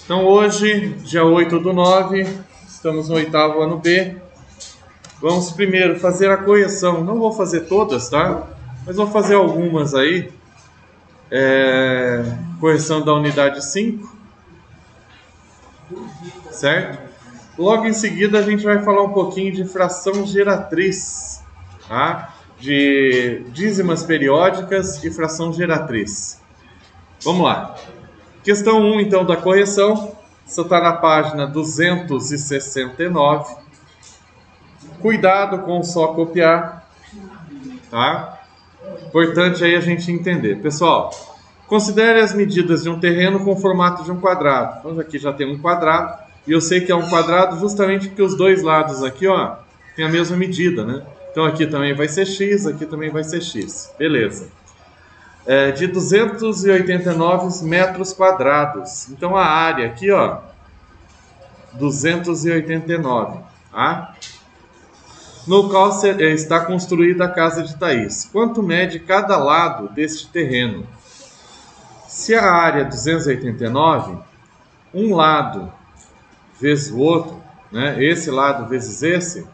Então hoje, dia 8/9, estamos no 8º ano B. Vamos primeiro fazer a correção. Não vou fazer todas, tá? Mas vou fazer algumas aí. Correção da unidade 5. Certo? Logo em seguida a gente vai falar um pouquinho de fração geratriz, tá? De dízimas periódicas e fração geratriz. Vamos lá. Questão 1, então, da correção. Isso está na página 269. Cuidado com só copiar, tá? Importante aí a gente entender. Pessoal, considere as medidas de um terreno com o formato de um quadrado. Então aqui já tem um quadrado. E eu sei que é um quadrado justamente porque os dois lados aqui, ó, tem a mesma medida, né? Então aqui também vai ser x, aqui também vai ser x. Beleza. De 289 metros quadrados. Então a área aqui, ó, 289, tá? No qual está construída a casa de Thaís. Quanto mede cada lado deste terreno? Se a área é 289, um lado vezes o outro, né? Esse lado vezes esse,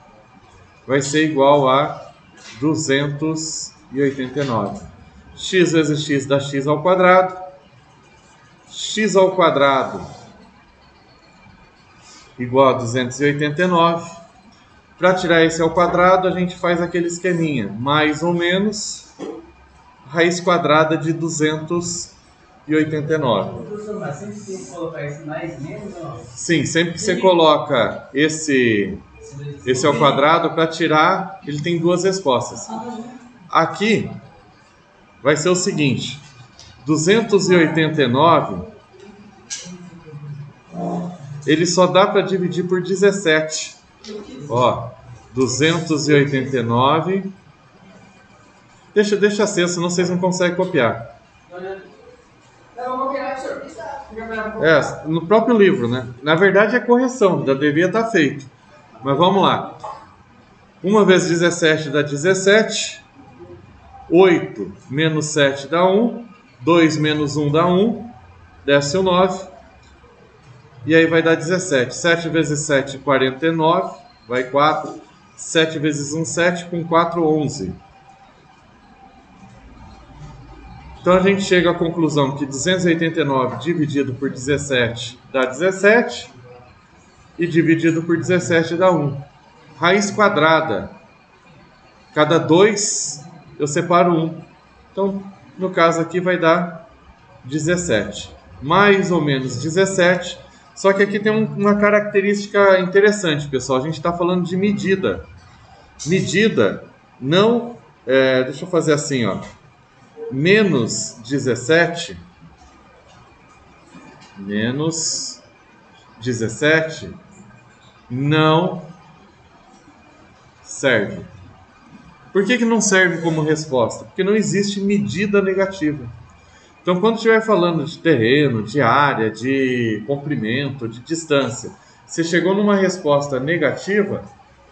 vai ser igual a 289. X vezes x dá x ao quadrado. X ao quadrado igual a 289. Para tirar esse ao quadrado, a gente faz aquele esqueminha. Mais ou menos raiz quadrada de 289. Professor, mas sempre tem que colocar esse mais menos ou não? Sim, sempre que você coloca esse ao quadrado, para tirar, ele tem duas respostas. Aqui vai ser o seguinte: 289, ele só dá para dividir por 17. Ó, 289. Deixa ser, senão vocês não conseguem copiar. No próprio livro, né? Na verdade é correção, já devia estar feito. Mas vamos lá. 1 vezes 17 dá 17. 8 menos 7 dá 1. 2 menos 1 dá 1. Desce o 9. E aí vai dar 17. 7 vezes 7, 49. Vai 4. 7 vezes 1, 7. Com 4, 11. Então a gente chega à conclusão que 289 dividido por 17 dá 17. E dividido por 17 dá 1. Raiz quadrada. Cada 2 eu separo 1. Então, no caso aqui vai dar 17. Mais ou menos 17. Só que aqui tem uma característica interessante, pessoal. A gente está falando de medida. Medida não... deixa eu fazer assim, ó. Menos 17. Menos 17 não serve. Por que não serve como resposta? Porque não existe medida negativa. Então, quando estiver falando de terreno, de área, de comprimento, de distância, você chegou numa resposta negativa,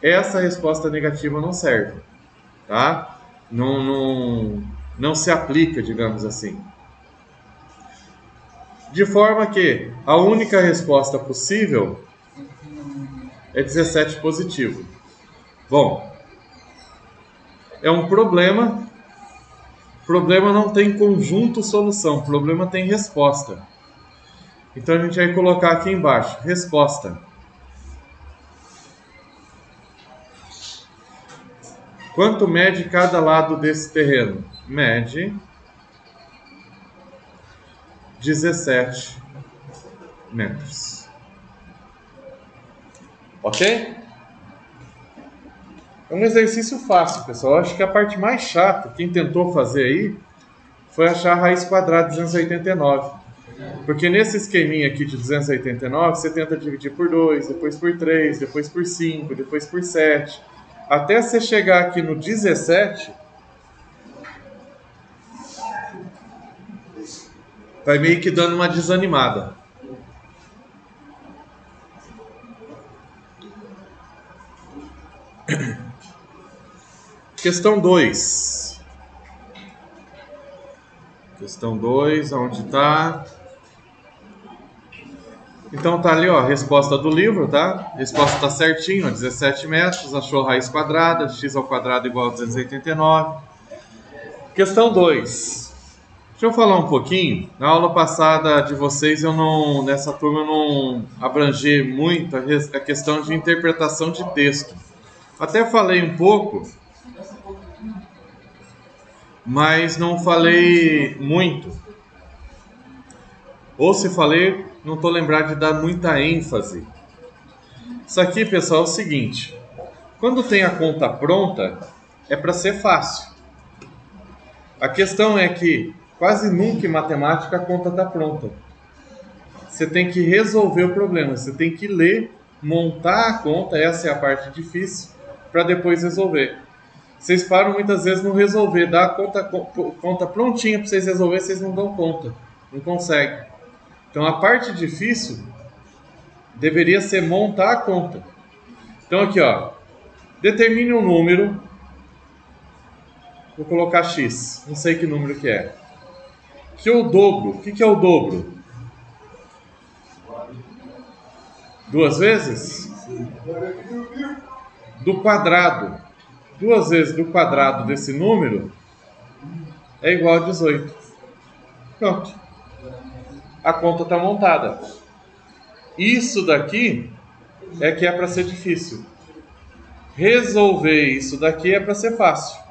essa resposta negativa não serve, tá? Não se aplica, digamos assim. De forma que a única resposta possível é 17 positivo. Bom, é um problema. Problema não tem conjunto solução, problema tem resposta. Então a gente vai colocar aqui embaixo, resposta. Quanto mede cada lado desse terreno? Mede 17 metros. Ok? É um exercício fácil, pessoal. Eu acho que a parte mais chata, quem tentou fazer aí, foi achar a raiz quadrada de 289. Porque nesse esqueminha aqui de 289, você tenta dividir por 2, depois por 3, depois por 5, depois por 7. Até você chegar aqui no 17, vai meio que dando uma desanimada. Questão 2. Questão 2, onde está? Então tá ali, ó, a resposta do livro, tá? A resposta tá certinho, ó, 17 metros, achou raiz quadrada, x ao quadrado igual a 289. Questão 2. Deixa eu falar um pouquinho. Na aula passada de vocês, nessa turma eu não abrangi muito a questão de interpretação de texto. Até falei um pouco, mas não falei muito. Ou se falei, não estou lembrado de dar muita ênfase. Isso aqui, pessoal, é o seguinte. Quando tem a conta pronta, é para ser fácil. A questão é que quase nunca em matemática a conta está pronta. Você tem que resolver o problema. Você tem que ler, montar a conta, essa é a parte difícil, para depois resolver. Vocês param muitas vezes no resolver, dá a conta prontinha para vocês resolver, vocês não dão conta, não conseguem. Então a parte difícil deveria ser montar a conta. Então aqui, ó, determine um número, vou colocar x, não sei que número que é. Que é o dobro, o que é o dobro? 2 vezes? Do quadrado. 2 vezes do quadrado desse número é igual a 18. Pronto. A conta está montada. Isso daqui é que é para ser difícil. Resolver isso daqui é para ser fácil.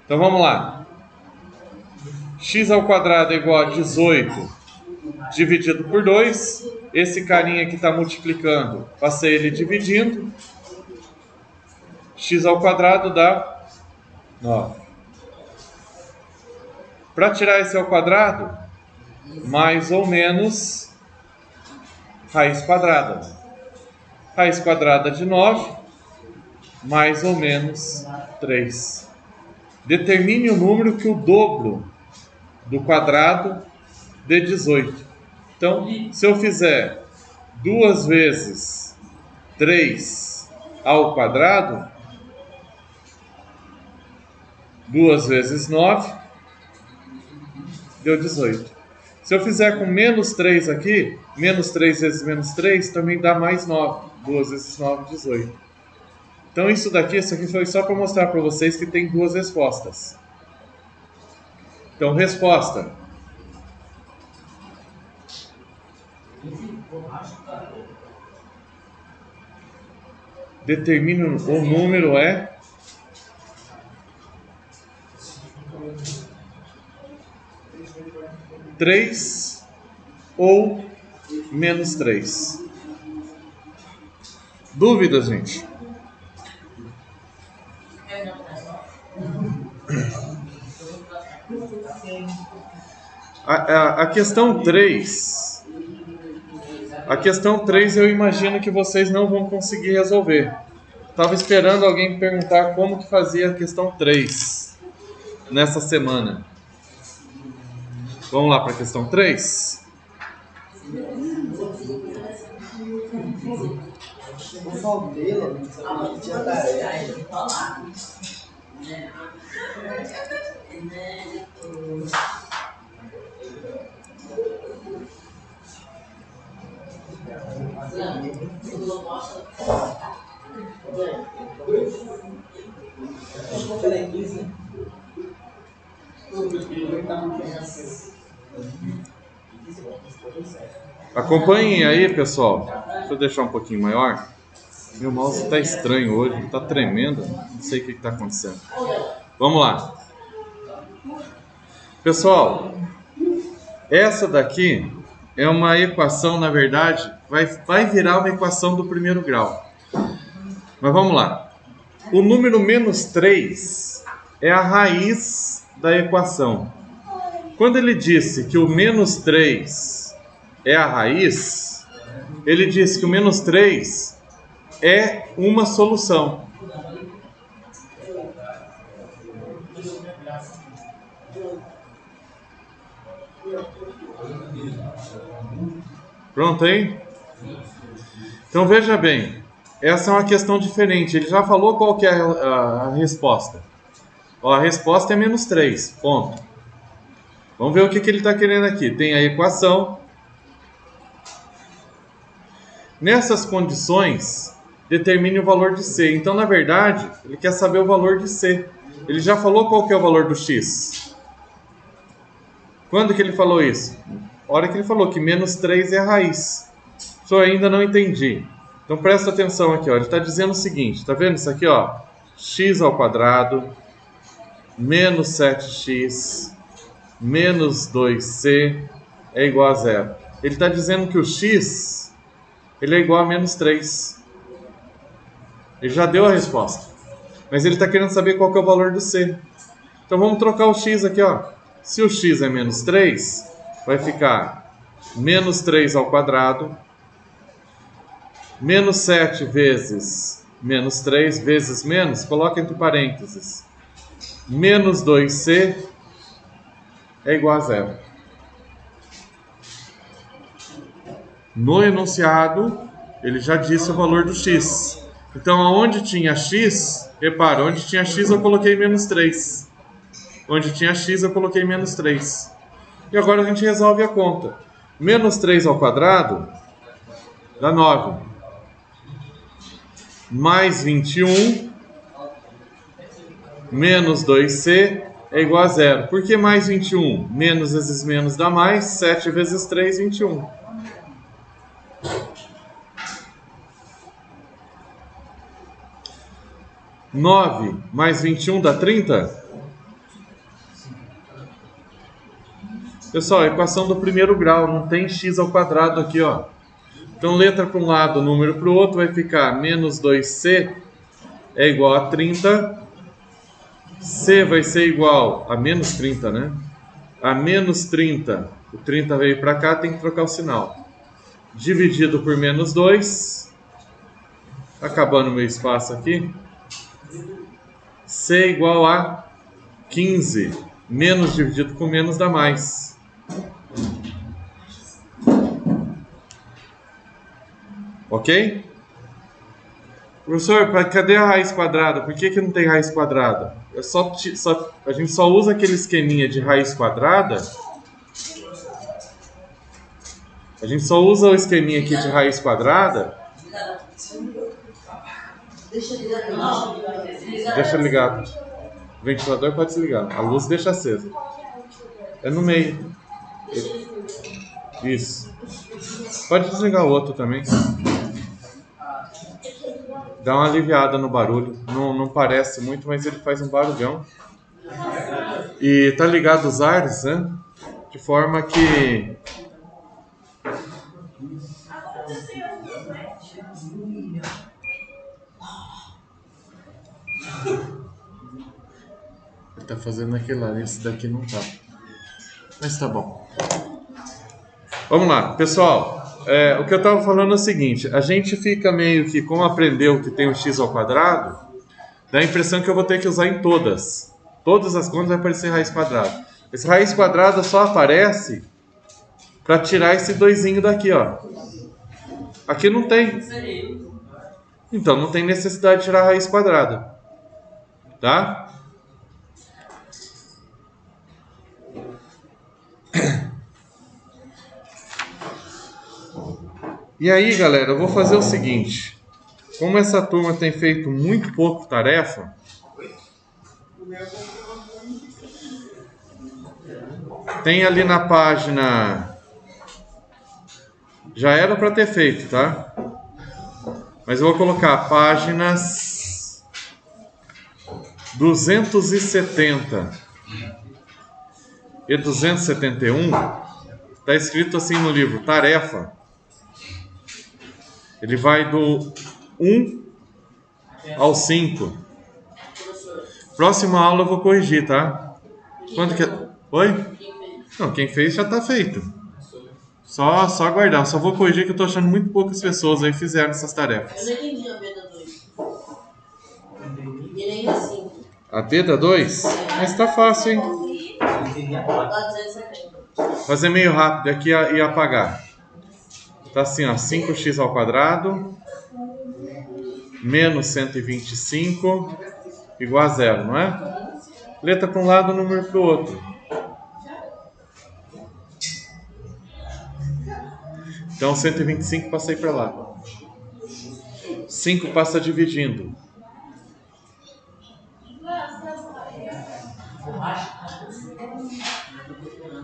Então vamos lá. X ao quadrado é igual a 18 dividido por 2. Esse carinha que está multiplicando, passei ele dividindo. X ao quadrado dá 9. Para tirar esse ao quadrado, mais ou menos raiz quadrada. Raiz quadrada de 9, mais ou menos 3. Determine o número que o dobro do quadrado dê 18. Então, se eu fizer 2 vezes 3 ao quadrado, 2 vezes 9, deu 18. Se eu fizer com menos 3 aqui, menos 3 vezes menos 3, também dá mais 9. 2 vezes 9, 18. Então isso aqui foi só para mostrar para vocês que tem 2 respostas. Então, resposta. Determine o número é 3 ou menos 3. Dúvidas, gente? A questão 3. A questão 3 eu imagino que vocês não vão conseguir resolver. Estava esperando alguém perguntar como que fazia a questão 3 nessa semana. Vamos lá para a questão 3? Acompanhem aí, pessoal. Deixa eu deixar um pouquinho maior. Meu mouse está estranho hoje, está tremendo. Não sei o que está acontecendo. Vamos lá. Pessoal, essa daqui é uma equação, na verdade, vai virar uma equação do primeiro grau. Mas vamos lá. O número menos 3 é a raiz da equação. Quando ele disse que o menos 3 é a raiz, ele disse que o menos 3 é uma solução. Pronto aí? Então veja bem, essa é uma questão diferente. Ele já falou qual que é a resposta. Ó, a resposta é menos 3, ponto. Vamos ver o que ele está querendo aqui. Tem a equação. Nessas condições, determine o valor de C. Então, na verdade, ele quer saber o valor de C. Ele já falou qual que é o valor do X. Quando que ele falou isso? A hora que ele falou que menos 3 é a raiz. Isso eu ainda não entendi. Então, presta atenção aqui. Ó. Ele está dizendo o seguinte. Está vendo isso aqui? Ó? X ao quadrado menos 7x menos 2c é igual a zero. Ele está dizendo que o x ele é igual a menos 3. Ele já deu a resposta. Mas ele está querendo saber qual que é o valor do c. Então vamos trocar o x aqui. Ó. Se o x é menos 3, vai ficar menos 3 ao quadrado menos 7 vezes menos 3 vezes menos, coloca entre parênteses, menos 2c é igual a zero. No enunciado, ele já disse o valor do x. Então, aonde tinha x, repara, onde tinha x eu coloquei menos 3. Onde tinha x eu coloquei menos 3. E agora a gente resolve a conta. Menos 3 ao quadrado dá 9. Mais 21 menos 2c é igual a zero. Por que mais 21? Menos vezes menos dá mais. 7 vezes 3, 21. Nove mais 21 dá 30? Pessoal, a equação do primeiro grau. Não tem x ao quadrado aqui, ó. Então, letra para um lado, número para o outro, vai ficar menos 2c é igual a 30. C vai ser igual a menos 30, né? A menos 30. O 30 veio para cá, tem que trocar o sinal. Dividido por menos 2. Acabando o meu espaço aqui. C igual a 15. Menos dividido com menos dá mais. Ok? Professor, cadê a raiz quadrada? Por que não tem raiz quadrada? A gente só usa aquele esqueminha de raiz quadrada. A gente só usa o esqueminha aqui de raiz quadrada. Deixa ligado. O ventilador pode desligar. A luz deixa acesa. É no meio. Isso. Pode desligar o outro também. Dá uma aliviada no barulho. Não parece muito, mas ele faz um barulhão. E tá ligado os ares, né? De forma que... Ele tá fazendo aquele lá. Esse daqui não tá. Mas tá bom. Vamos lá, pessoal. O que eu estava falando é o seguinte. A gente fica meio que, como aprendeu que tem o x ao quadrado, dá a impressão que eu vou ter que usar em todas. Todas as contas vai aparecer raiz quadrada. Esse raiz quadrada só aparece para tirar esse doisinho daqui, ó. Aqui não tem. Então não tem necessidade de tirar a raiz quadrada. Tá? E aí, galera, eu vou fazer o seguinte. Como essa turma tem feito muito pouco tarefa, tem ali na página... Já era para ter feito, tá? Mas eu vou colocar páginas 270 e 271. Está escrito assim no livro, tarefa. Ele vai do 1 ao 5. Próxima aula eu vou corrigir, tá? Quando que é? Oi? Não, quem fez já tá feito. Só aguardar. Só vou corrigir que eu tô achando muito poucas pessoas aí fizeram essas tarefas. Eu não entendi a B da 2. E nem a 5. A B da 2? Mas tá fácil, hein? Dá 270. Fazer meio rápido aqui e apagar. Tá assim, ó, 5x ao quadrado menos 125 igual a zero, não é? Letra para um lado, número para o outro. Então 125 passa aí para lá. 5 passa dividindo.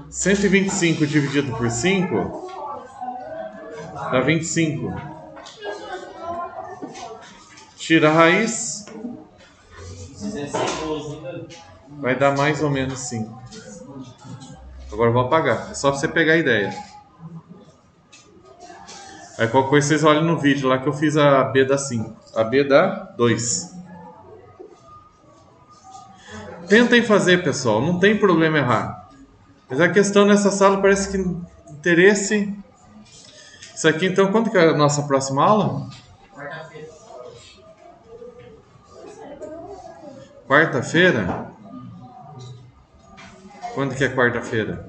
125 dividido por 5 dá 25. Tira a raiz, vai dar mais ou menos 5. Agora eu vou apagar, é só pra você pegar a ideia. Aí qualquer coisa vocês olhem no vídeo lá que eu fiz a B dá 5, a B dá 2. Tentem fazer, pessoal, não tem problema errar. Mas a questão nessa sala parece que interesse... Isso aqui, então, quando que é a nossa próxima aula? Quarta-feira. Quarta-feira? Quando que é quarta-feira?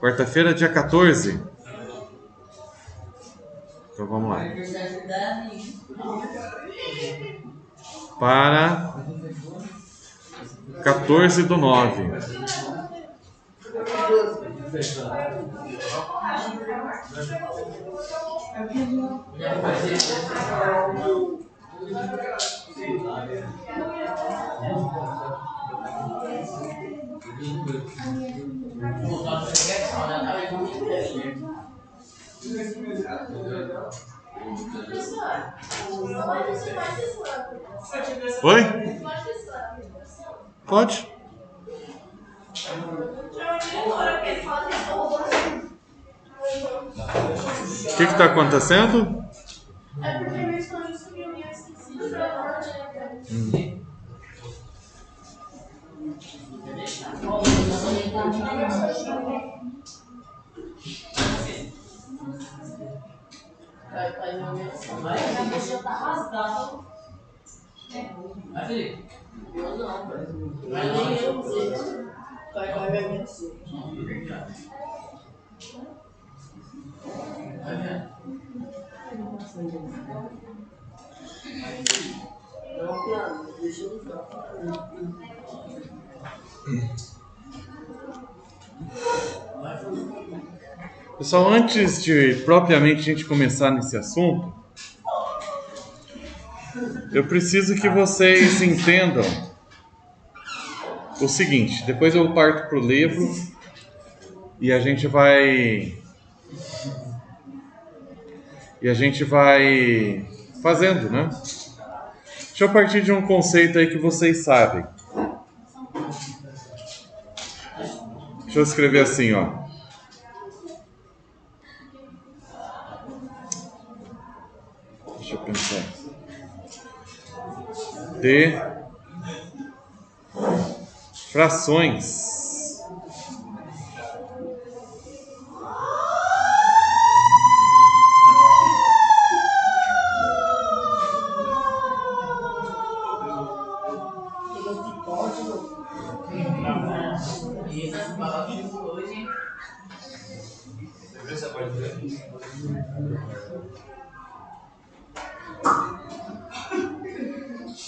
Quarta-feira, dia 14. Então vamos lá. Aniversário da amiga. Para 14/9. Oi? Pode? O que está acontecendo? É porque meu esposo subiu e eu esqueci de gravar. Vai, deixa eu tá rasgado. Vai, Felipe. Eu não, mas nem eu sei. Vai ver você. Vai ver. Deixa eu usar. Pessoal, antes de propriamente a gente começar nesse assunto, eu preciso que vocês entendam o seguinte. Depois eu parto para o livro e a gente vai fazendo, né? Deixa eu partir de um conceito aí que vocês sabem. Deixa eu escrever assim, ó. Deixa eu pensar. De frações.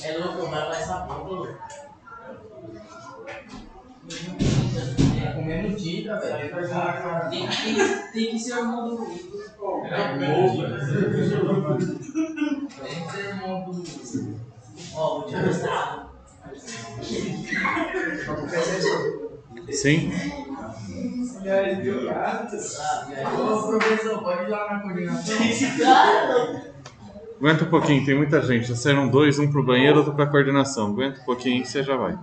É louco, vai lá essa porra, louco. É comendo tinta, velho. Tem que ser o irmão do Rico. Tem que ser irmão do... Ó, vou te mostrar. Sim? Ô, professor, pode ir lá na coordenação? Aguenta um pouquinho, tem muita gente. Já saíram 2, um pro banheiro, outro pra coordenação. Aguenta um pouquinho que você já vai.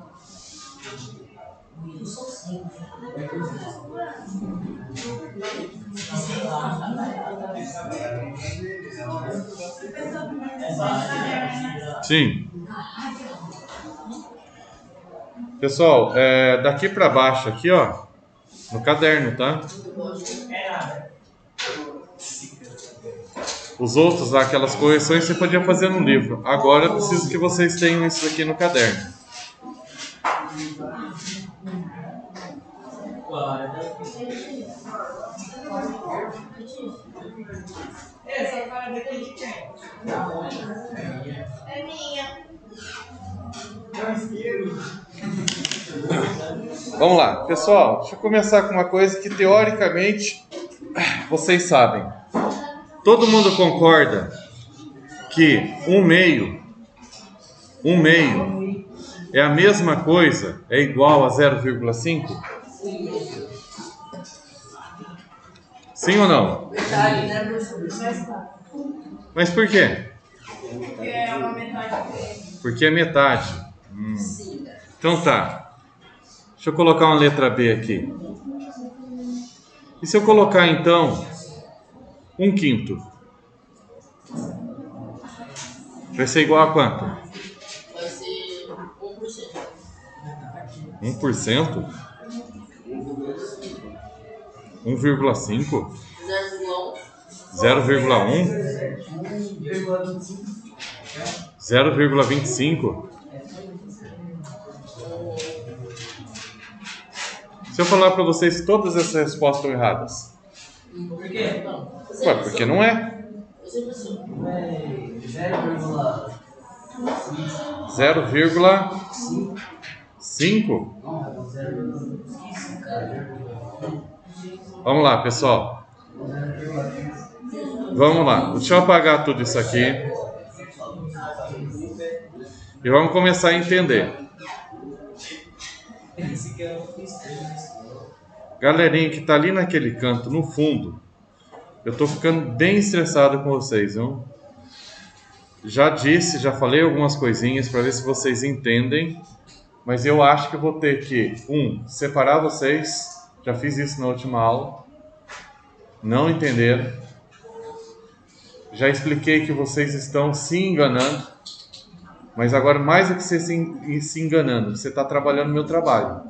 Sim. Pessoal, daqui pra baixo aqui, ó, no caderno, tá? Os outros lá, aquelas correções, você podia fazer no livro. Agora eu preciso que vocês tenham isso aqui no caderno. Essa cara daqui de quem? É minha. Vamos lá, pessoal, deixa eu começar com uma coisa que teoricamente vocês sabem. Todo mundo concorda que 1/2 é a mesma coisa, é igual a 0,5? Sim ou não? Verdade, né, professor? Mas por quê? Porque é uma metade dele. Porque é metade. Sim. Então tá. Deixa eu colocar uma letra B aqui. E se eu colocar então 1/5? Vai ser igual a quanto? Vai ser 1%. 1%? 1,5? 0,1. 0,1? 0,25? Se eu falar para vocês que todas essas respostas estão erradas. Por quê? Ué, porque não é. Eu sempre assim. 0,5? Vamos lá, pessoal. Vamos lá. Deixa eu apagar tudo isso aqui. E vamos começar a entender. Galerinha que tá ali naquele canto, no fundo, eu tô ficando bem estressado com vocês, viu? Já disse, já falei algumas coisinhas para ver se vocês entendem, mas eu acho que eu vou ter que, separar vocês. Já fiz isso na última aula. Não entenderam. Já expliquei que vocês estão se enganando, mas agora mais do que você se enganando, você está trabalhando no meu trabalho.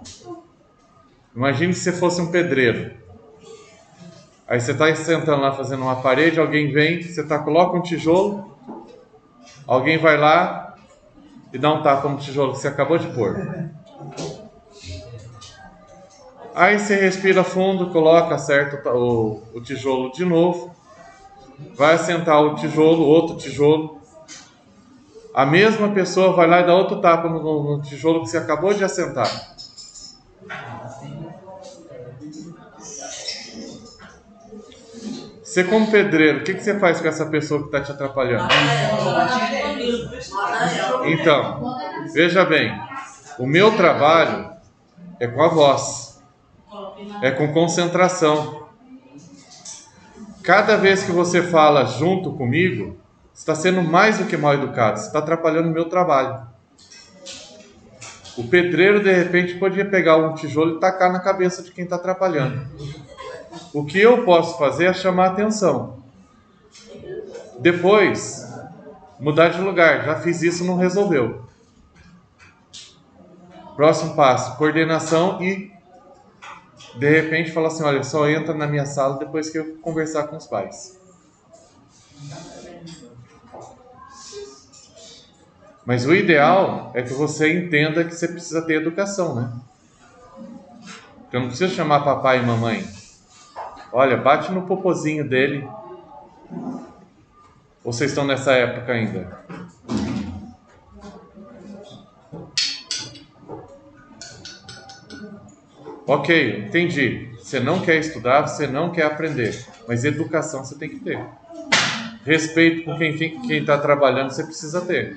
Imagine se você fosse um pedreiro. Aí você está sentando lá fazendo uma parede, alguém vem, coloca um tijolo, alguém vai lá e dá um tapa no tijolo que você acabou de pôr. Aí você respira fundo, coloca, acerta o tijolo de novo, vai assentar o tijolo, outro tijolo. A mesma pessoa vai lá e dá outro tapa no tijolo que você acabou de assentar. Você como pedreiro, o que você faz com essa pessoa que está te atrapalhando? Então, veja bem, o meu trabalho é com a voz, é com concentração. Cada vez que você fala junto comigo, você está sendo mais do que mal educado, você está atrapalhando o meu trabalho. O pedreiro, de repente, podia pegar um tijolo e tacar na cabeça de quem está atrapalhando. O que eu posso fazer é chamar a atenção. Depois, mudar de lugar. Já fiz isso, não resolveu. Próximo passo, coordenação e, de repente, falar assim, olha, só entra na minha sala depois que eu conversar com os pais. Mas o ideal é que você entenda que você precisa ter educação, né? Eu não preciso chamar papai e mamãe. Olha, bate no popozinho dele. Ou vocês estão nessa época ainda? Ok, entendi. Você não quer estudar, você não quer aprender. Mas educação você tem que ter. Respeito com quem está trabalhando você precisa ter.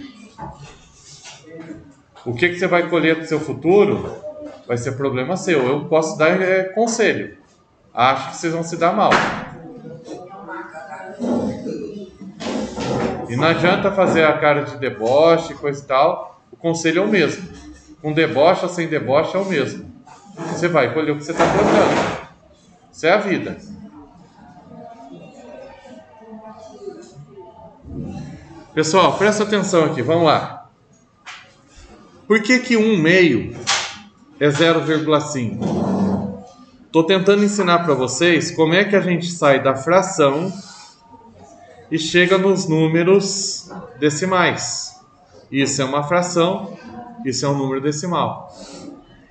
O que você vai colher para o seu futuro vai ser problema seu. Eu posso dar conselho. Acho que vocês vão se dar mal. E não adianta fazer a cara de deboche, coisa e tal. O conselho é o mesmo. Com deboche ou sem deboche é o mesmo. Você vai colher o que você está plantando. Isso é a vida. Pessoal, presta atenção aqui. Vamos lá. Por que 1/2 é 0,5? Estou tentando ensinar para vocês como é que a gente sai da fração e chega nos números decimais. Isso é uma fração, isso é um número decimal.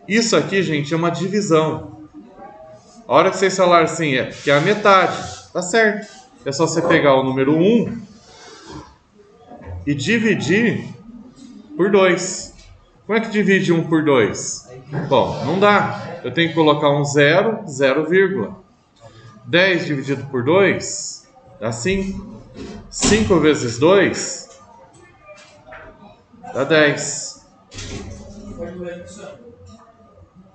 Isso aqui, gente, é uma divisão. A hora que vocês falarem assim, que é a metade, tá certo. É só você pegar o número 1 e dividir por 2. Como é que divide 1 por 2? Bom, não dá. Eu tenho que colocar um 0, 0, 10 dividido por 2 dá 5. 5 vezes 2 dá 10.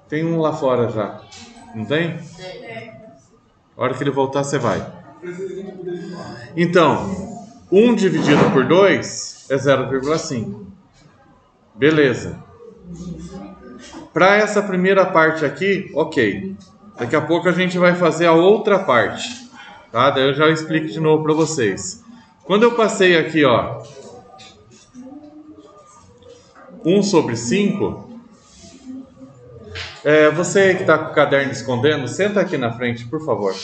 Tem um lá fora já. Não tem? A hora que ele voltar, você vai. Então, 1 dividido por 2 é 0,5. Beleza. Para essa primeira parte aqui, ok. Daqui a pouco a gente vai fazer a outra parte. Tá? Daí eu já explico de novo para vocês. Quando eu passei aqui, ó, 1 sobre 5, você que está com o caderno escondendo, senta aqui na frente, por favor.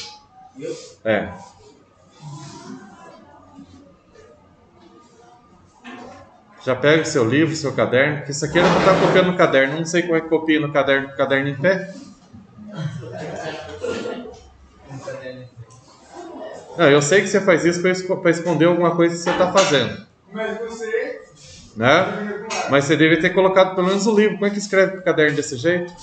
Já pega o seu livro, seu caderno, porque isso aqui era para estar copiando no caderno. Não sei como é que copia no caderno, com o caderno em pé. Não, eu sei que você faz isso para esconder alguma coisa que você está fazendo. Mas você... Né? Mas você deve ter colocado pelo menos o livro. Como é que escreve o caderno desse jeito?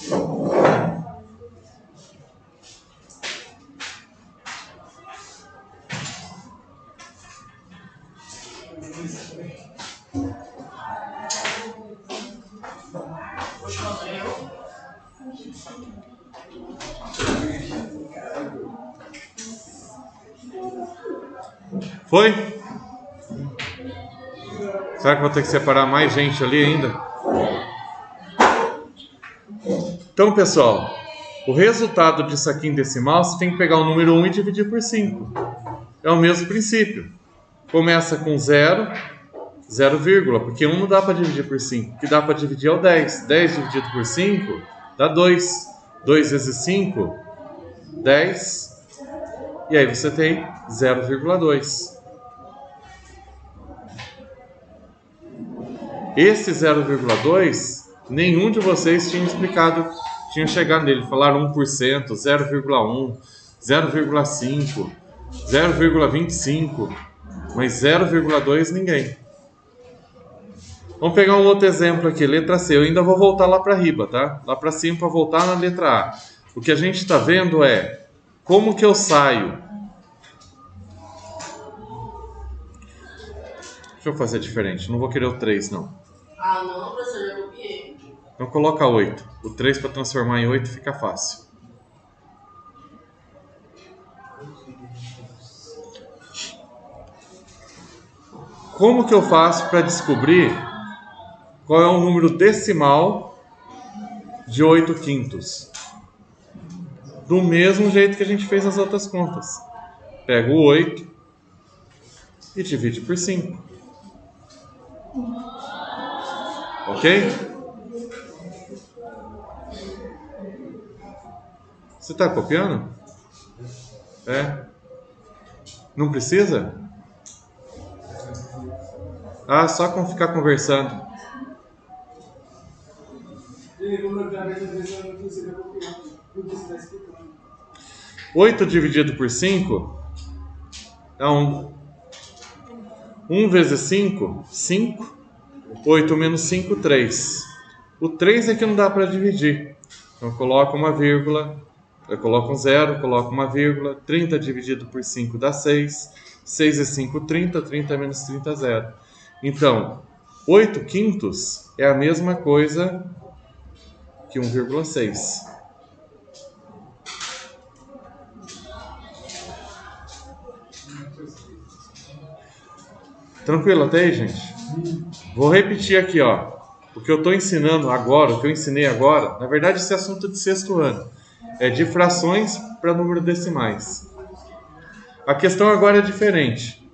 Foi? Será que vou ter que separar mais gente ali ainda? Então, pessoal, o resultado disso aqui em decimal, você tem que pegar o número 1 e dividir por 5. É o mesmo princípio. Começa com 0, 0, porque 1 não dá para dividir por 5. O que dá para dividir é o 10. 10 dividido por 5 dá 2. 2 vezes 5, 10. E aí você tem 0,2. Esse 0,2, nenhum de vocês tinha explicado, tinha chegado nele. Falaram 1%, 0,1, 0,5, 0,25, mas 0,2 ninguém. Vamos pegar um outro exemplo aqui, letra C. Eu ainda vou voltar lá para riba, tá? Lá para cima para voltar na letra A. O que a gente está vendo é como que eu saio. Deixa eu fazer diferente, não vou querer o 3 não. Ah, não, professor, já copiei. Então coloca 8. O 3 para transformar em 8 fica fácil. Como que eu faço para descobrir qual é o número decimal de 8/5? Do mesmo jeito que a gente fez as outras contas. Pega o 8 e divide por 5. Ok? Você está copiando? Não precisa? Ah, só com ficar conversando. 8 dividido por 5 dá 1. 1 vezes 5, 5. 8 menos 5, 3. O 3 é que não dá para dividir. Então eu coloco uma vírgula, eu coloco um 0, coloco uma vírgula. 30 dividido por 5 dá 6. 6 e 5, 30. 30 menos 30, 0. Então, 8/5 é a mesma coisa que 1,6. Tranquilo até aí, gente? Vou repetir aqui, ó. O que eu estou ensinando agora, o que eu ensinei agora, na verdade esse assunto é de 6º ano. É de frações para números decimais. A questão agora é diferente.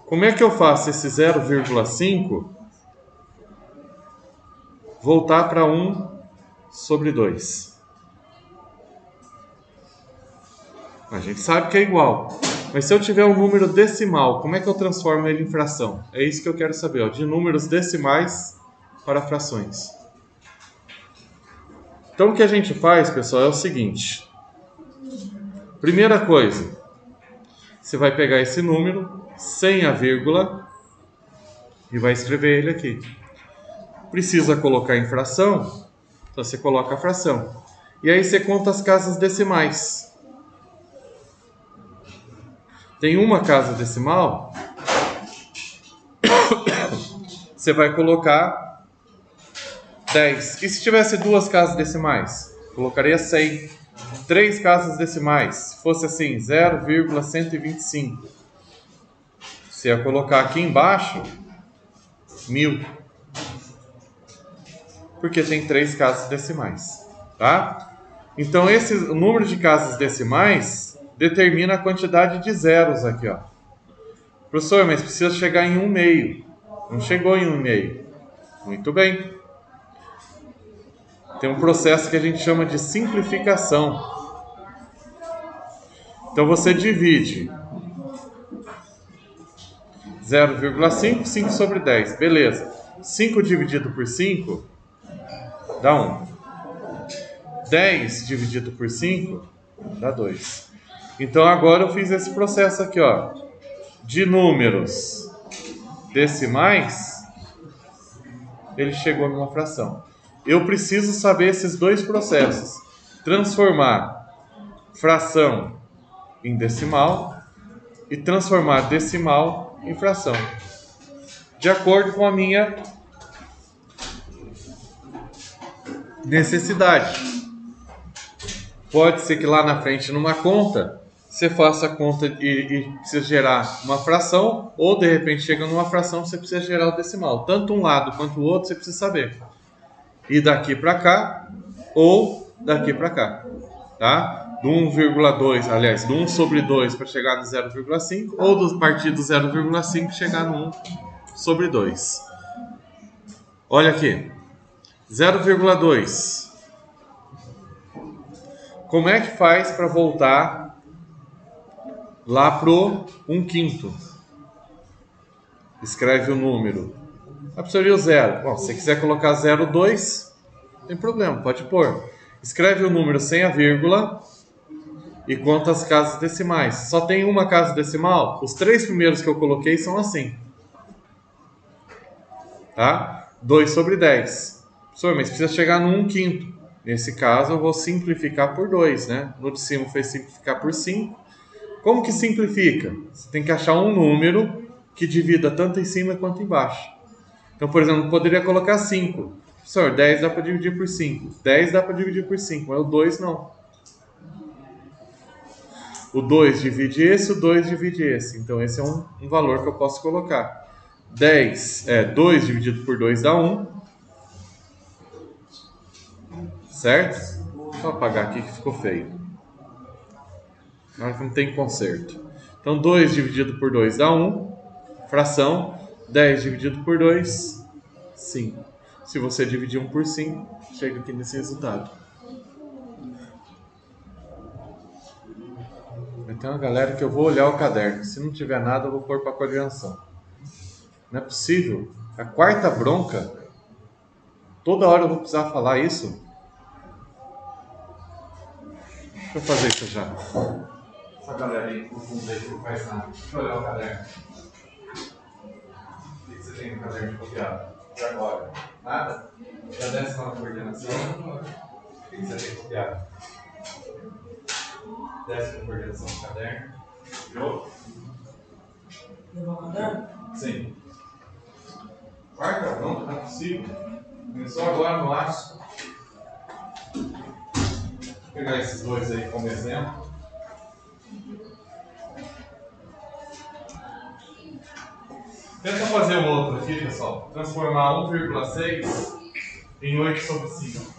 Como é que eu faço esse 0,5 voltar para 1 sobre 2? A gente sabe que é igual. Mas se eu tiver um número decimal, como é que eu transformo ele em fração? É isso que eu quero saber, ó, de números decimais para frações. Então o que a gente faz, pessoal, é o seguinte. Primeira coisa, você vai pegar esse número sem a vírgula e vai escrever ele aqui. Precisa colocar em fração, então você coloca a fração. E aí você conta as casas decimais. tem uma casa decimal, você vai colocar 10. E se tivesse duas casas decimais? Colocaria 100. 3 casas decimais, se fosse assim, 0,125. Você ia colocar aqui embaixo 1000. Porque tem 3 casas decimais, tá? Então, o número de casas decimais determina a quantidade de zeros aqui, ó. Professor, mas precisa chegar em 1/2. Não chegou em 1/2. Muito bem. Tem um processo que a gente chama de simplificação. Então, você divide 0,5, 5 sobre 10. Beleza. 5 dividido por 5 dá 1. 10 dividido por 5 dá 2. Então, agora eu fiz esse processo aqui, ó. De números decimais, ele chegou numa fração. Eu preciso saber esses dois processos. Transformar fração em decimal e transformar decimal em fração. De acordo com a minha necessidade. Pode ser que lá na frente, numa conta, você faça a conta e precisa gerar uma fração, ou de repente chega numa fração, você precisa gerar o decimal. Tanto um lado quanto o outro, você precisa saber. E daqui para cá, ou daqui para cá. Tá? Do 1,2, aliás, do 1 sobre 2 para chegar no 0,5, ou do partir do 0,5 chegar no 1 sobre 2. Olha aqui. 0,2. Como é que faz para voltar lá pro 1/5? Escreve o número. Absorver o 0. Bom, se você quiser colocar 0,2, não tem problema, pode pôr. Escreve o número sem a vírgula e conta as casas decimais. Só tem uma casa decimal? Os 3 primeiros que eu coloquei são assim. Tá? 2 sobre 10. Professor, mas precisa chegar no 1/5. Nesse caso, eu vou simplificar por 2, né? No de cima foi simplificar por 5. Como que simplifica? Você tem que achar um número que divida tanto em cima quanto embaixo. Então, por exemplo, eu poderia colocar 5. Professor, 10 dá para dividir por 5. 10 dá para dividir por 5, mas o 2 não. O 2 divide esse, o 2 divide esse. Então, esse é um valor que eu posso colocar. 2 dividido por 2 dá 1. Certo? Vou apagar aqui que ficou feio. Agora que não tem conserto. Então, 2 dividido por 2 dá 1. Fração. 10 dividido por 2, 5. Se você dividir 1 por 5, chega aqui nesse resultado. Vai ter uma galera que eu vou olhar o caderno. Se não tiver nada, eu vou pôr para coordenação. Não é possível. A quarta bronca. Toda hora eu vou precisar falar isso. Deixa eu fazer isso já. Essa galera aí, no fundo aí, que não faz nada. Deixa eu olhar o caderno. O que você tem no caderno copiado? E agora? Nada? Já desce lá na coordenação. O que você tem copiado? Desce na coordenação do caderno. Viu? Levou o caderno? Sim. Quarta bronca, não é possível. Começou agora no aço. Vou pegar esses dois aí como exemplo. Tenta fazer um outro aqui, pessoal. Transformar 1,6 em 8 sobre 5.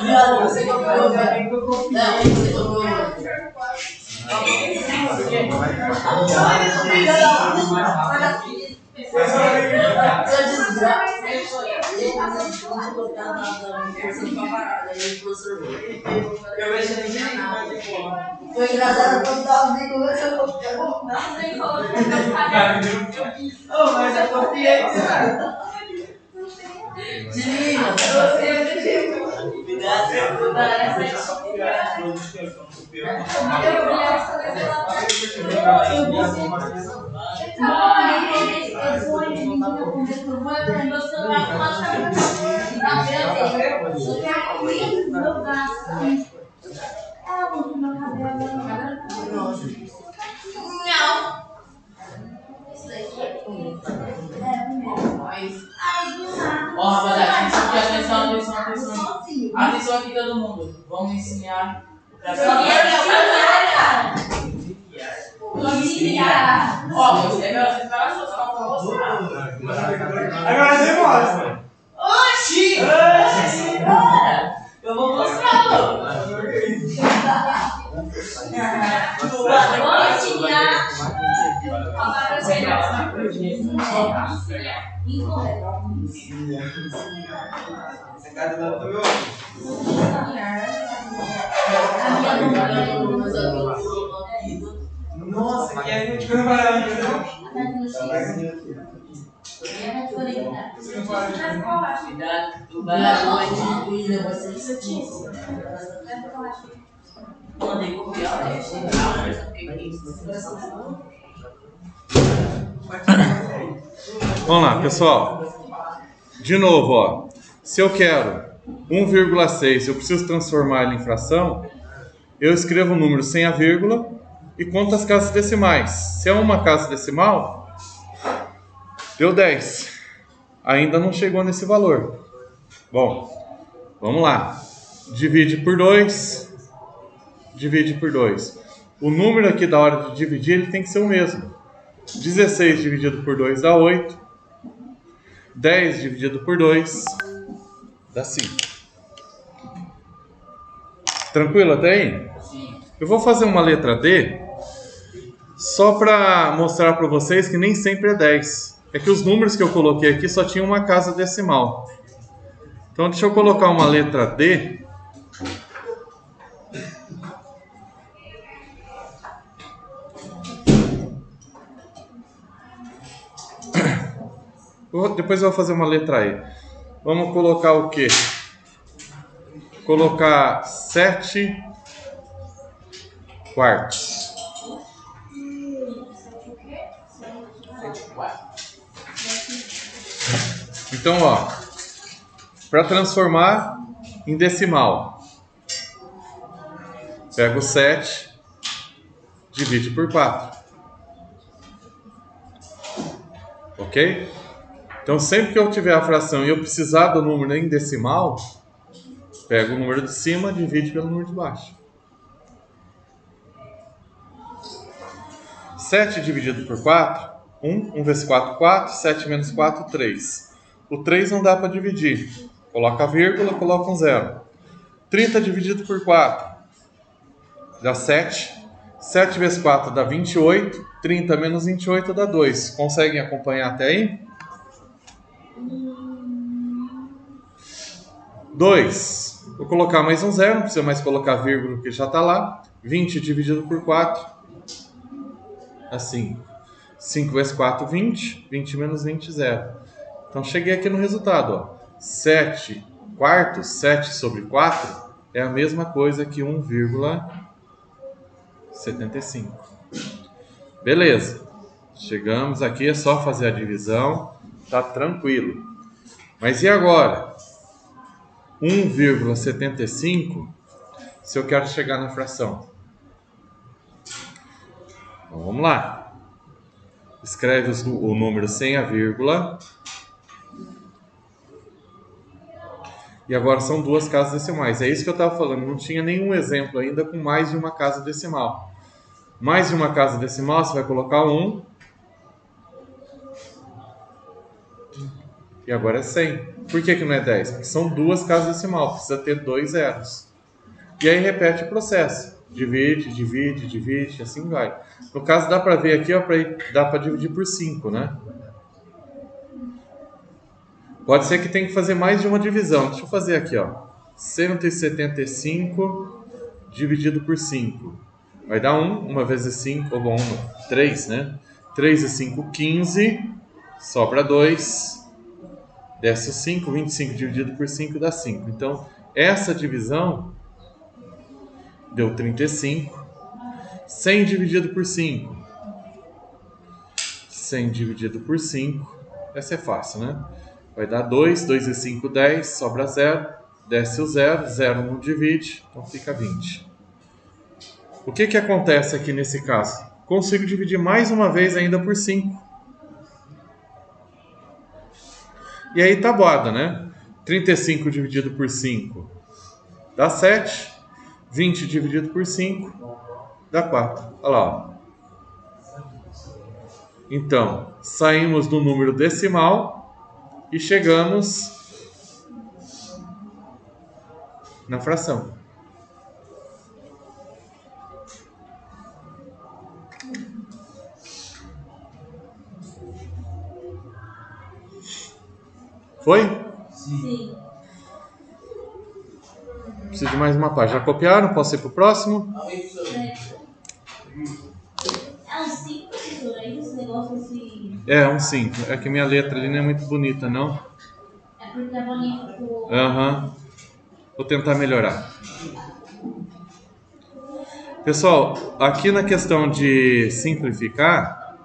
Não, você copiou, né? Não, você copiou. Foi engraçado quando tava bem começando a copiar. Não tem como meus cadernos. Oh, mas eu copiei, cara. Divina. Eu Subi aqui no meu braço. Ah, vou meu cabelo. Não. Isso daqui é bonito. É bonito. Ai, do nada. Ó, rapaziada, atenção. Atenção aqui, todo mundo. Vamos ensinar. Auxiliar. Ó, você vai separar só pra mostrar. Agora você mostra. Oxi! Eu vou mostrar, mano. Nossa, que é muito maravilhoso. Vamos lá, pessoal. De novo, ó. Se eu quero 1,6, eu preciso transformar ele em fração, eu escrevo o número sem a vírgula e conto as casas decimais. Se é uma casa decimal, deu 10. Ainda não chegou nesse valor. Bom, vamos lá. Divide por 2. Divide por 2. O número aqui da hora de dividir ele tem que ser o mesmo. 16 dividido por 2 dá 8. 10 dividido por 2 dá 5. Tranquilo até aí? Sim. Eu vou fazer uma letra D só para mostrar para vocês que nem sempre é 10. É que os números que eu coloquei aqui só tinham uma casa decimal. Então deixa eu colocar uma letra D. Depois eu vou fazer uma letra E. Vamos colocar o quê? Colocar 7 quartos. Então, ó, para transformar em decimal, pega o 7, divide por 4. Ok? Então, sempre que eu tiver a fração e eu precisar do número em decimal, pego o número de cima, divide pelo número de baixo. 7 dividido por 4, 1. 1 vezes 4, 4. 7 menos 4, 3. O 3 não dá para dividir. Coloca a vírgula, coloca um 0. 30 dividido por 4 dá 7. 7 vezes 4 dá 28. 30 menos 28 dá 2. Conseguem acompanhar até aí? 2. Vou colocar mais um 0, não precisa mais colocar vírgula porque já está lá. 20 dividido por 4 dá 5. 5 vezes 4, 20. 20 menos 20, 0. Então cheguei aqui no resultado. Ó. 7 quartos, 7 sobre 4, é a mesma coisa que 1,75. Beleza. Chegamos aqui, é só fazer a divisão. Tá tranquilo. Mas e agora? 1,75 se eu quero chegar na fração. Então, vamos lá. Escreve o número sem a vírgula. E agora são duas casas decimais. É isso que eu estava falando. Não tinha nenhum exemplo ainda com mais de uma casa decimal. Mais de uma casa decimal, você vai colocar 1. E agora é 100. Por que não é 10? Porque são duas casas decimal. Precisa ter 2 zeros. E aí repete o processo. Divide, divide, divide, assim vai. No caso dá para ver aqui, ó, dá para dividir por 5, né? Pode ser que tenha que fazer mais de uma divisão. Deixa eu fazer aqui, ó. 175 dividido por 5. Vai dar 1. 1 vezes 5, ou bom, 3, né? 3 e 5, 15. Sobra 2. Desce o 5. 25 dividido por 5 dá 5. Então, essa divisão deu 35. 100 dividido por 5. 100 dividido por 5. Essa é fácil, né? Vai dar 2, 2 e 5, 10, sobra 0. desce o 0, 0 não divide, então fica 20. O que acontece aqui nesse caso? Consigo dividir mais uma vez ainda por 5. E aí tabuada, né? 35 dividido por 5 dá 7. 20 dividido por 5 dá 4. Olha lá. Ó. Então, saímos do número decimal e chegamos na fração. Foi? Sim. Preciso de mais uma página. Já copiaram? Posso ir para o próximo? É um 5, professor? Aí esse negócio assim. É, um 5. É que minha letra ali não é muito bonita, não? É porque a bolinha ficou. Aham. Vou tentar melhorar. Pessoal, aqui na questão de simplificar,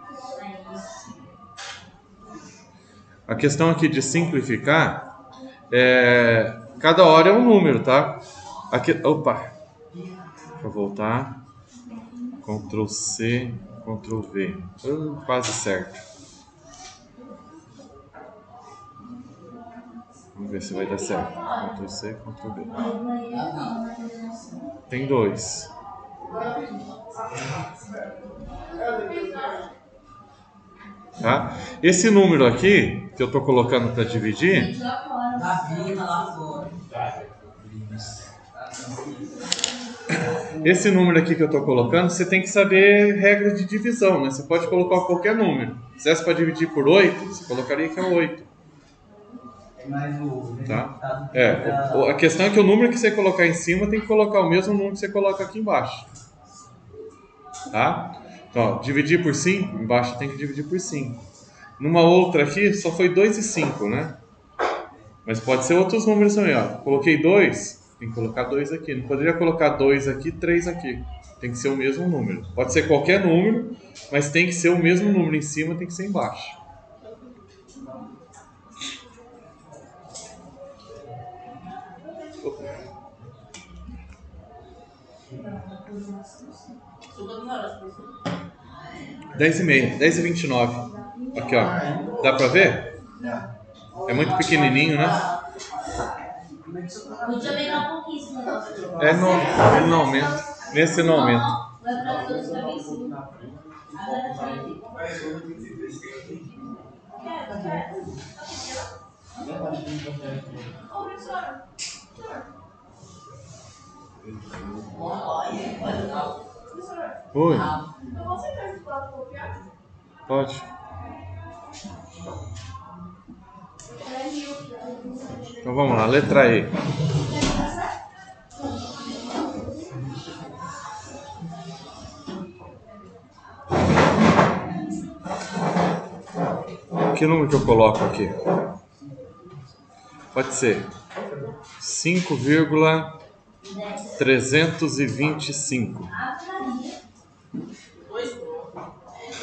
a questão aqui de simplificar, cada hora é um número, tá? Aqui, opa, deixa eu voltar. Ctrl C, Ctrl V. Quase certo. Vamos ver se vai dar certo. Ctrl C, Ctrl V. Tem 2. Tá? Esse número aqui, que eu estou colocando para dividir, esse número aqui que eu estou colocando, você tem que saber regra de divisão, né? Você pode colocar qualquer número. Se tivesse para dividir por 8, você colocaria que é 8. Tá? A questão é que o número que você colocar em cima tem que colocar o mesmo número que você coloca aqui embaixo. Tá? Então, ó, dividir por 5, embaixo tem que dividir por 5. Numa outra aqui, só foi 2 e 5, né? Mas pode ser outros números também, ó. Coloquei 2, tem que colocar 2 aqui. Não poderia colocar 2 aqui, 3 aqui. Tem que ser o mesmo número. Pode ser qualquer número, mas tem que ser o mesmo número em cima, tem que ser embaixo. Dez e meia, 10h29. Aqui, ó. Dá pra ver? É muito pequenininho, né? Podia pegar um pouquinho esse negócio. Ele não aumenta. Nesse não aumenta. Vai pra todos pra mim sim. Oi. Pode. Então vamos lá, letra E. Que número que eu coloco aqui? Pode ser 5,325.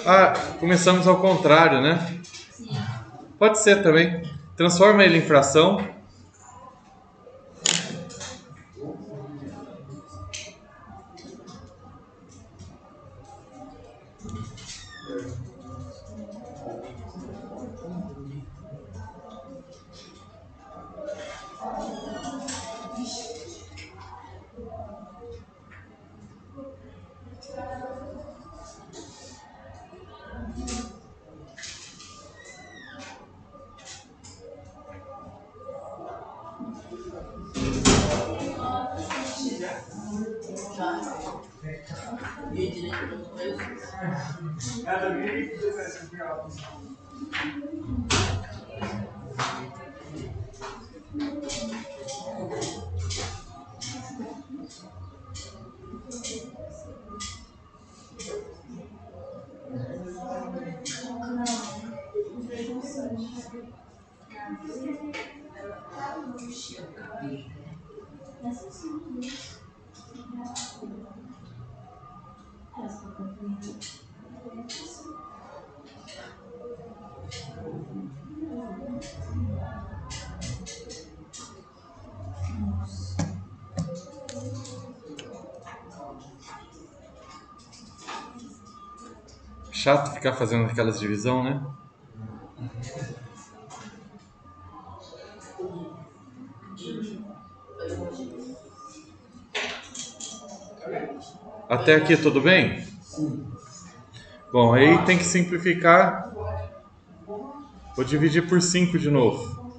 Ah, começamos ao contrário, né? Sim. Pode ser também. Transforma ele em fração. Chato ficar fazendo aquelas divisão, né? Até aqui tudo bem? Sim. Bom, aí tem que simplificar. Vou dividir por 5 de novo.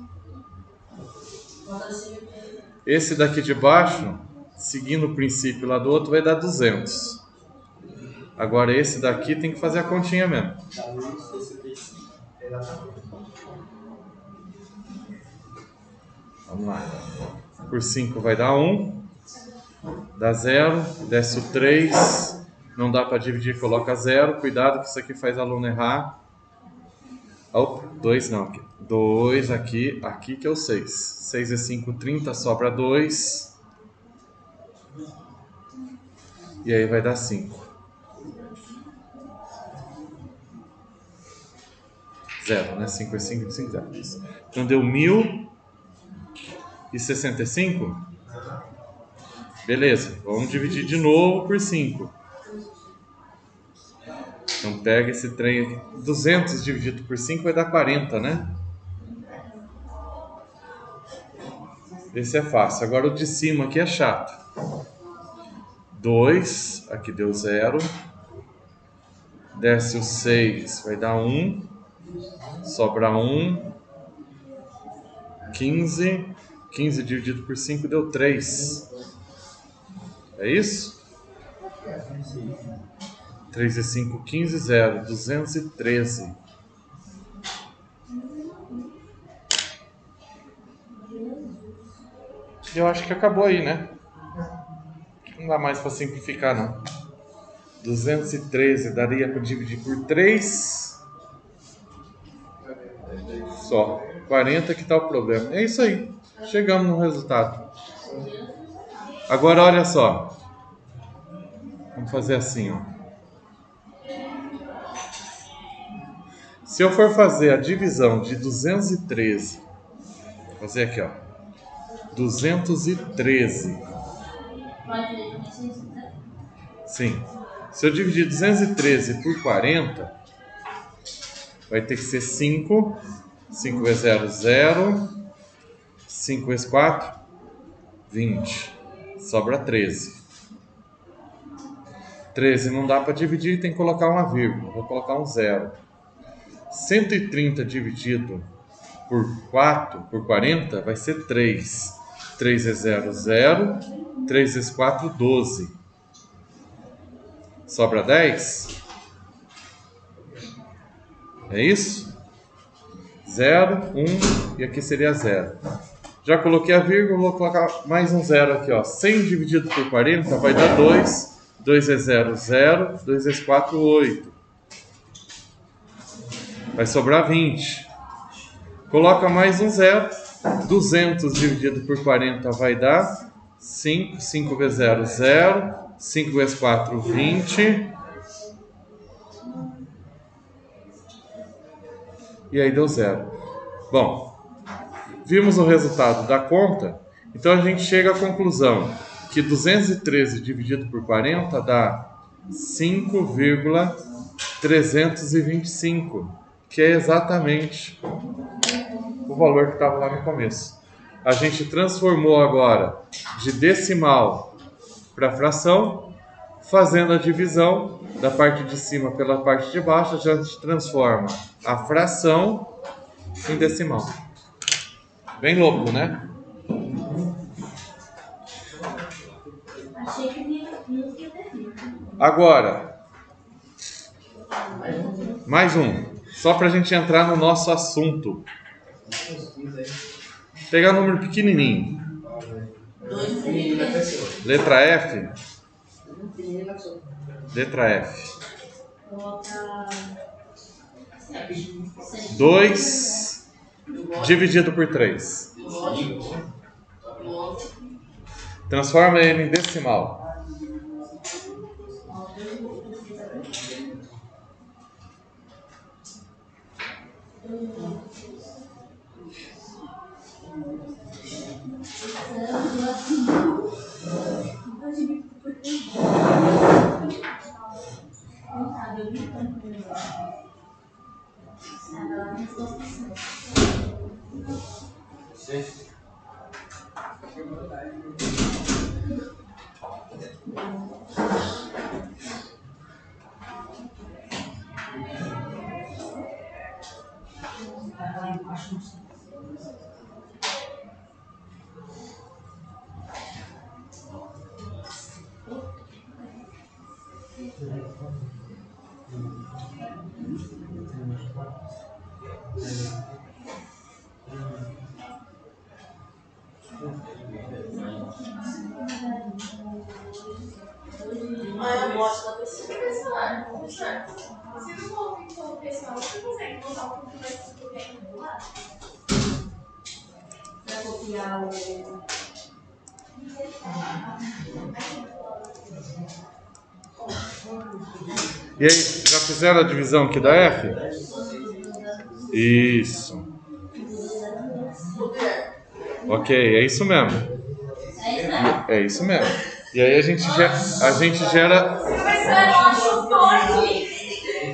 Esse daqui de baixo, seguindo o princípio lá do outro, vai dar 200. Agora esse daqui tem que fazer a continha mesmo. Vamos lá. Por 5 vai dar 1. Dá 0. Desce o 3. Não dá para dividir, coloca 0. Cuidado que isso aqui faz aluno errar. 2 não. 2 aqui. Aqui que é o 6. 6 é 5, 30. Sobra 2. E aí vai dar 5. 0, né? 5 é 5, 5 é 0. Então deu 1065. Beleza, vamos dividir de novo por 5. Então pega esse trem aqui. 200 dividido por 5 vai dar 40, né? Esse é fácil. Agora o de cima aqui é chato. 2, aqui deu 0. Desce o 6, vai dar 1. Sobra 1. 15. 15 dividido por 5 deu 3. É isso? 3 e 5, 15, 0. 213. Eu acho que acabou aí, né? Não dá mais para simplificar, não. 213 daria para dividir por 3. Só. 40 que tá o problema. É isso aí. Chegamos no resultado. Agora olha só. Vamos fazer assim, ó. Se eu for fazer a divisão de 213, vou fazer aqui, ó. 213. Sim. Se eu dividir 213 por 40, vai ter que ser 5. 5 vezes 0, 0. 5 vezes 4, 20. Sobra 13. 13 não dá para dividir, tem que colocar uma vírgula. Vou colocar um 0. 130 dividido por 4, por 40, vai ser 3. 3 vezes 0, 0. 3 vezes 4, 12. Sobra 10. É isso? 0, 1 e aqui seria 0. Já coloquei a vírgula, vou colocar mais um 0 aqui, ó. 100 dividido por 40 vai dar 2. 2 vezes 0, 0. 2 vezes 4, 8. Vai sobrar 20. Coloca mais um 0. 200 dividido por 40 vai dar 5. 5 vezes 0, 0. 5 vezes 4, 20. E aí deu 0. Bom, vimos o resultado da conta. Então a gente chega à conclusão que 213 dividido por 40 dá 5,325, que é exatamente o valor que estava lá no começo. A gente transformou agora de decimal para fração, fazendo a divisão da parte de cima pela parte de baixo, a gente transforma a fração em decimal. Bem louco, né? Achei que não ia ter. Agora, mais um, só para a gente entrar no nosso assunto. Pegar um número pequenininho. Letra F. Letra F. 2 dividido por 3. Transforma ele em decimal. Eu gosto da pessoa. Professor, se não for o pessoal, você consegue botar o computador que eu tenho do lado? Pra copiar o... E aí, já fizeram a divisão aqui da F? Isso. Ok, é isso mesmo. É isso mesmo. E aí a gente gera... Professor, eu acho forte.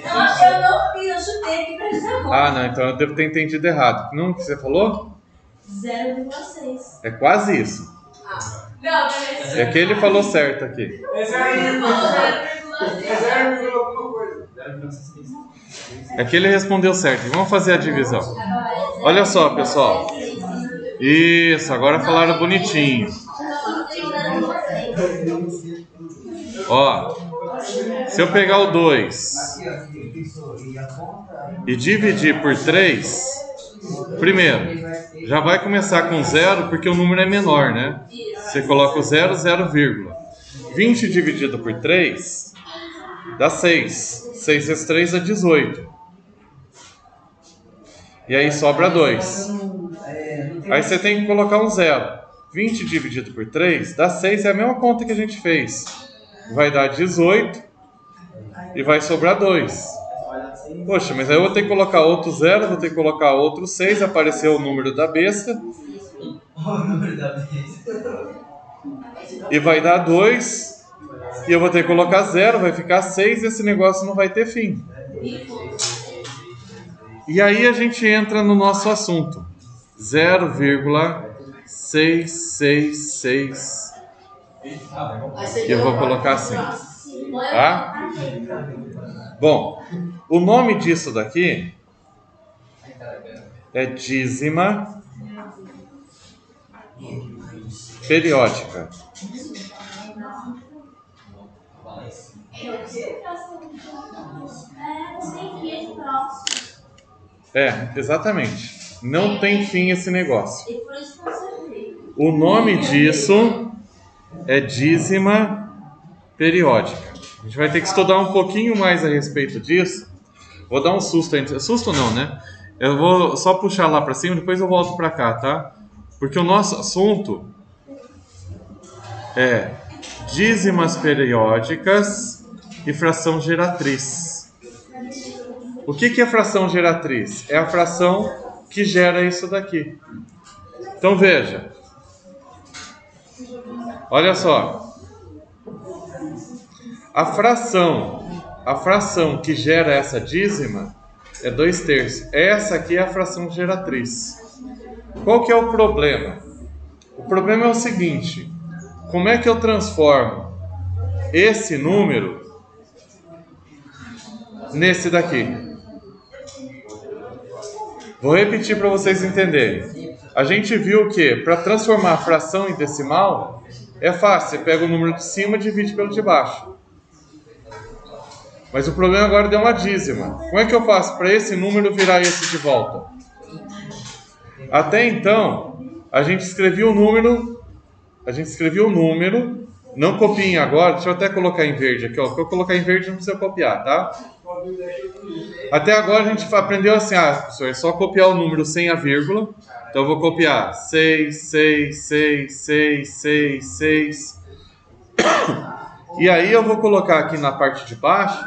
Eu não fiz, eu chutei aqui pra dizer agora. Ah, não, então eu devo ter entendido errado. Não, o que você falou? 0,6. É quase isso. Não, beleza. É que ele falou certo aqui. É 0,6. É 0, alguma coisa. É que ele respondeu certo. Vamos fazer a divisão. Olha só, pessoal. Isso, agora falaram bonitinho. Ó, se eu pegar o 2 e dividir por 3, primeiro, já vai começar com 0 porque o número é menor, né? Você coloca o 0, 0, vírgula. 20 dividido por 3 dá 6. 6 vezes 3 é 18. E aí sobra 2. Aí você tem que colocar um 0. 20 dividido por 3 dá 6, é a mesma conta que a gente fez. Vai dar 18 e vai sobrar 2. Poxa, mas aí eu vou ter que colocar outro 0, vou ter que colocar outro 6, apareceu o número da besta. E vai dar 2. E eu vou ter que colocar 0, vai ficar 6 e esse negócio não vai ter fim. E aí a gente entra no nosso assunto. 0,666. E eu vou colocar assim. Tá? Bom, o nome disso daqui é dízima periódica. É, exatamente. Não tem fim esse negócio. O nome disso é dízima periódica. A gente vai ter que estudar um pouquinho mais a respeito disso. Vou dar um susto aí. Susto não, né? Eu vou só puxar lá para cima, depois eu volto para cá, tá? Porque o nosso assunto é dízimas periódicas e fração geratriz. O que é fração geratriz? É a fração que gera isso daqui. Então veja. Olha só. A fração que gera essa dízima é 2/3. Essa aqui é a fração geratriz. Qual que é o problema? O problema é o seguinte: como é que eu transformo esse número nesse daqui? Vou repetir para vocês entenderem. A gente viu que para transformar a fração em decimal é fácil. Você pega o número de cima e divide pelo de baixo. Mas o problema agora deu uma dízima. Como é que eu faço para esse número virar esse de volta? Até então, a gente escrevia o número. Não copiem agora. Deixa eu até colocar em verde aqui. Se eu colocar em verde não precisa copiar, tá? Até agora a gente aprendeu assim, professor, é só copiar o número sem a vírgula. Então eu vou copiar 6, 6, 6, 6, 6, 6. E aí eu vou colocar aqui na parte de baixo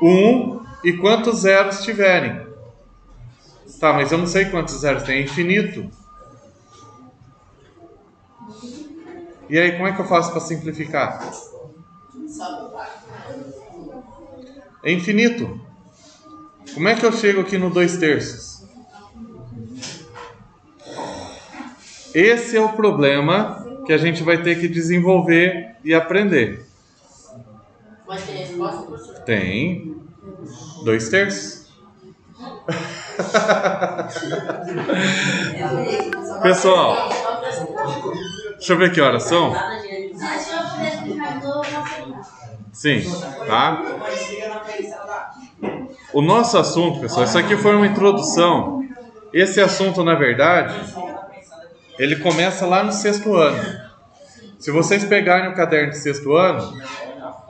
1 e quantos zeros tiverem. Tá, mas eu não sei quantos zeros tem, é infinito. E aí, como é que eu faço para simplificar? É infinito. Como é que eu chego aqui no 2/3? Esse é o problema que a gente vai ter que desenvolver e aprender. Mas tem resposta, professor? Tem 2/3. Pessoal, deixa eu ver que horas são. Sim, tá? O nosso assunto, pessoal, isso aqui foi uma introdução. Esse assunto, na verdade, ele começa lá no 6º ano. Se vocês pegarem o caderno de 6º ano,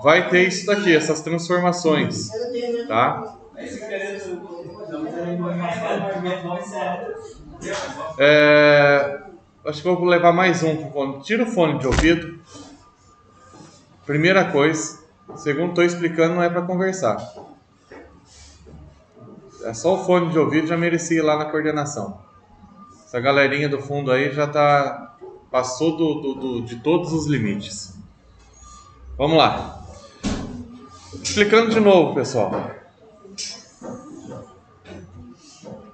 vai ter isso daqui, essas transformações, tá? Acho que eu vou levar mais um pro fone. Tira o fone de ouvido. Primeira coisa. Segundo, estou explicando, não é para conversar. É só o fone de ouvido, já merecia ir lá na coordenação. Essa galerinha do fundo aí já passou de todos os limites. Vamos lá. Explicando de novo, pessoal.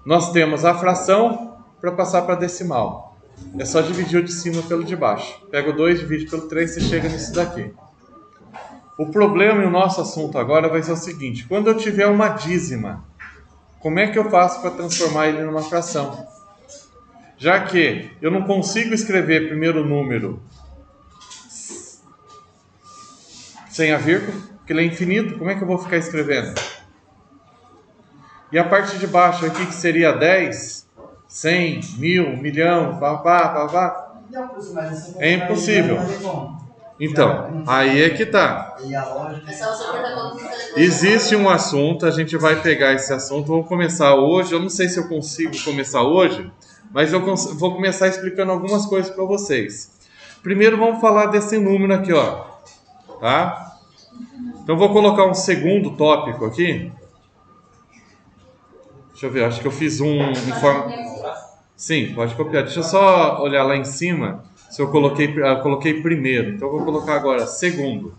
Nós temos a fração para passar para decimal. É só dividir o de cima pelo de baixo. Pega o 2, divide pelo 3 e chega nisso daqui. O problema e o nosso assunto agora vai ser o seguinte. Quando eu tiver uma dízima, como é que eu faço para transformar ele numa fração? Já que eu não consigo escrever primeiro o número sem a vírgula, porque ele é infinito, como é que eu vou ficar escrevendo? E a parte de baixo aqui, que seria 10, 100, 1000, 1.000.000, pá. É impossível. Então, aí é que tá. Existe um assunto, a gente vai pegar esse assunto, vamos começar hoje. Eu não sei se eu consigo começar hoje, mas eu vou começar explicando algumas coisas para vocês. Primeiro vamos falar desse número aqui, ó. Tá? Então vou colocar um segundo tópico aqui. Deixa eu ver, acho que eu fiz um em forma... Sim, pode copiar. Deixa eu só olhar lá em cima se eu coloquei primeiro. Então eu vou colocar agora segundo.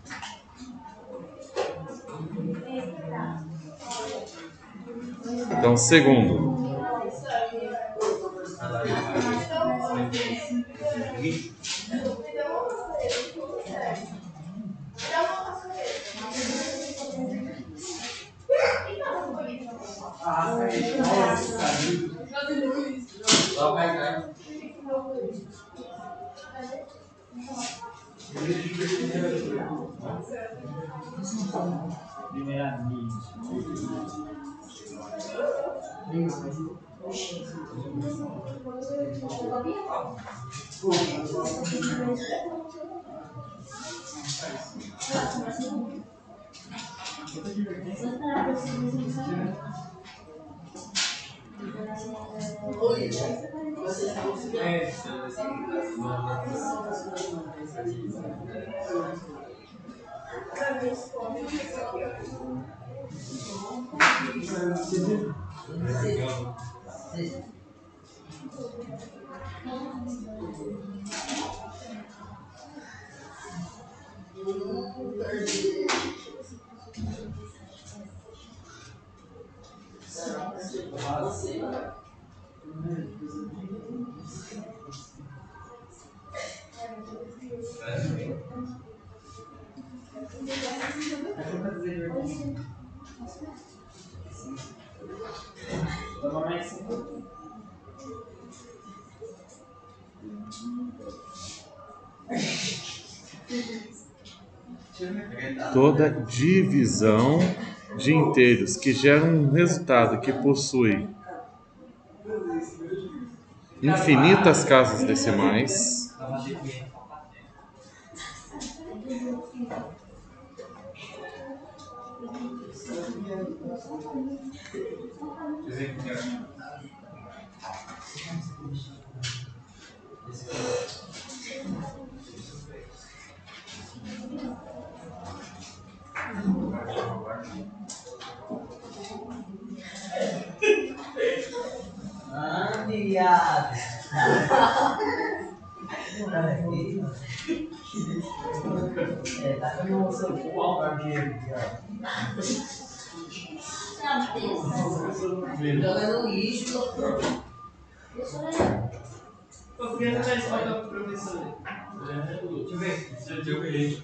Então, segundo. Toda divisão de inteiros que gera um resultado que possui infinitas casas decimais Viado. Tá com o seu pau aqui, Jogando lixo. Eu queria dar resposta pro professor. Deixa eu ver. Se eu peguei.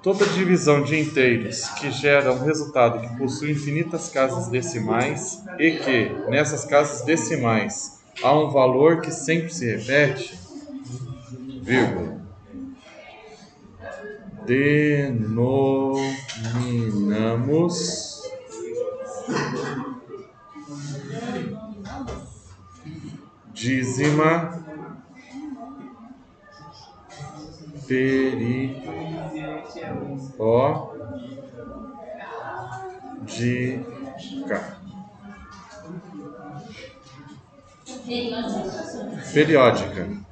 Toda divisão de inteiros que gera um resultado que possui infinitas casas decimais e que, nessas casas decimais, há um valor que sempre se repete, vírgula, denominamos dízima periódica.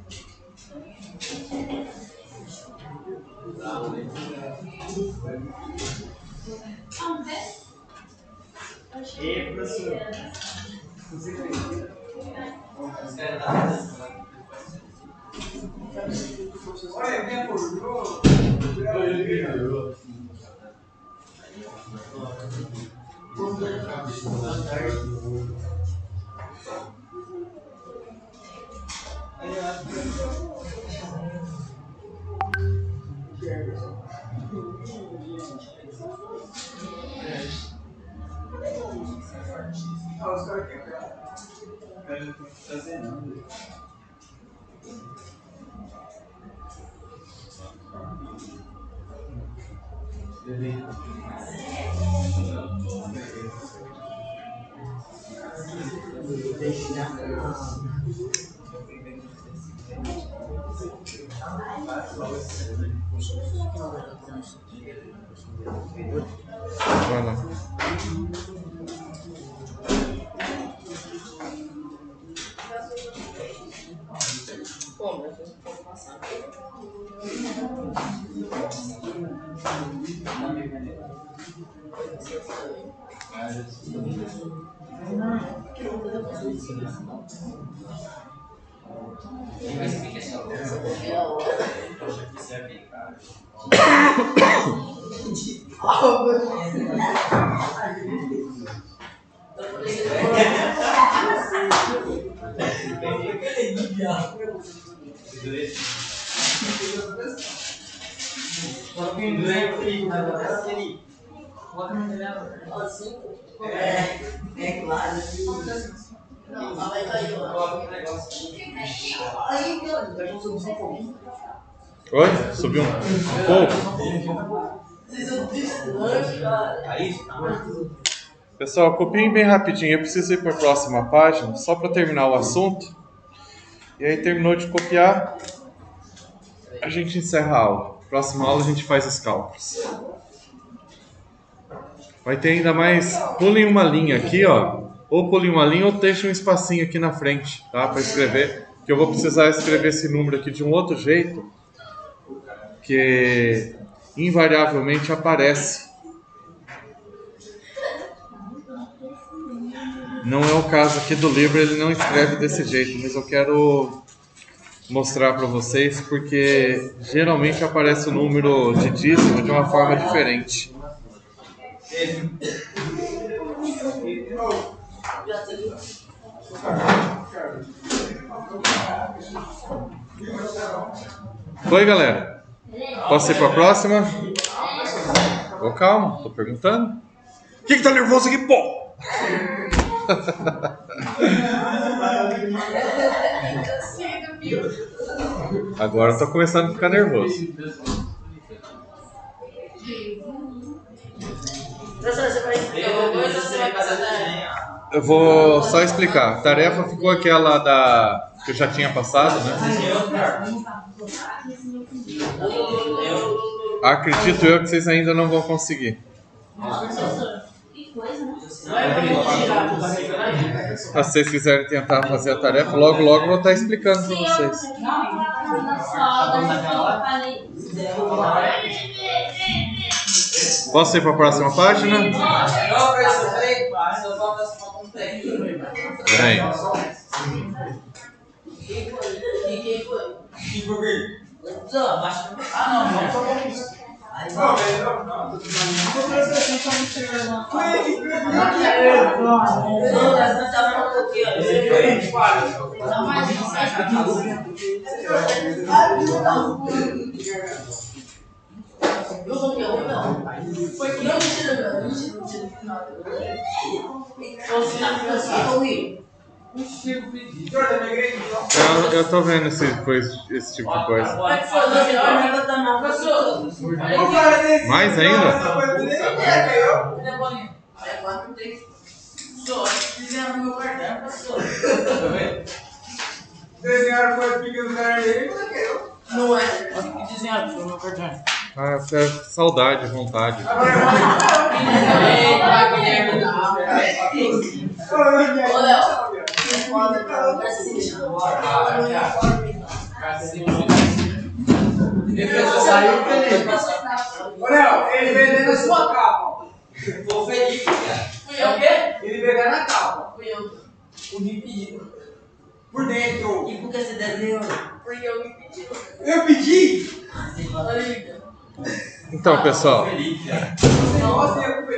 E professor. Olha, minha porra. Os caras quebraram. Fazendo. Vai lá. Bom, mas eu vou passar. É claro. Não, vai cair Oi? Subiu um pouco? Vocês são distantes, cara. Pessoal, copiem bem rapidinho. Eu preciso ir para a próxima página, só para terminar o assunto. E aí, terminou de copiar, a gente encerra a aula. Próxima aula a gente faz os cálculos. Vai ter ainda mais... Pulem uma linha aqui, ó. Ou pulem uma linha ou deixem um espacinho aqui na frente, tá? Para escrever. Que eu vou precisar escrever esse número aqui de um outro jeito. Que invariavelmente aparece. Não é o caso aqui do livro, ele não escreve desse jeito, mas eu quero mostrar para vocês porque geralmente aparece o número de dízimo de uma forma diferente. Oi, galera. Posso ir para a próxima? Ô, calma, tô perguntando. Quem que tá nervoso aqui, pô? Agora eu tô começando a ficar nervoso. Professor, você vai explicar alguma coisa ou você vai passar da... Eu vou só explicar. A tarefa ficou aquela da que eu já tinha passado, né? Acredito eu que vocês ainda não vão conseguir. Professor, que coisa, né? Se vocês quiserem tentar fazer a tarefa, logo eu vou estar explicando para vocês. Posso ir para a próxima página? Peraí. Eu tô vendo esse tipo de coisa. Mais ainda? Desenharam coisa pequena do cara aí, Não é? Desenhado no meu cartão. Ah, saudade, vontade. Ô, Léo. Foda, cara. Saiu feliz. Ô, Léo, ele vendendo a sua capa. Tô feliz, cara. Fui eu o quê? Ele vendendo a capa. Fui eu. O me pediu. Por dentro. E por que você desenhou? Porque eu me pedi. Eu pedi? Olha, Então, pessoal,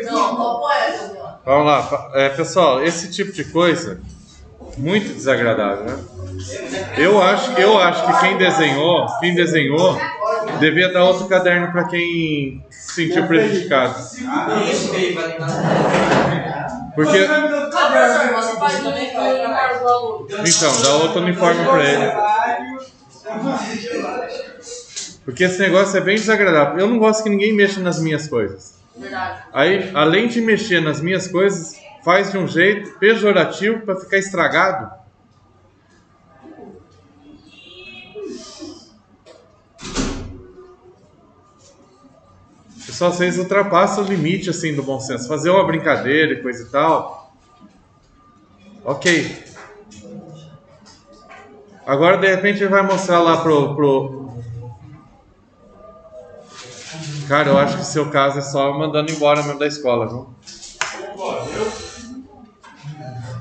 não, qual poeta? vamos lá. Pessoal, esse tipo de coisa, muito desagradável, né? Eu acho que quem desenhou, devia dar outro caderno para quem se sentiu prejudicado. Porque, Você faz também que eu encargo o aluno. então, dá outro uniforme para ele. Porque esse negócio é bem desagradável. Eu não gosto que ninguém mexa nas minhas coisas. Verdade. Aí, além de mexer nas minhas coisas, faz de um jeito pejorativo para ficar estragado. Pessoal, vocês ultrapassam o limite assim do bom senso. Fazer uma brincadeira e coisa e tal. Ok. Agora, de repente, ele vai mostrar lá pro... Cara, eu acho que o seu caso é só mandando embora mesmo da escola, viu?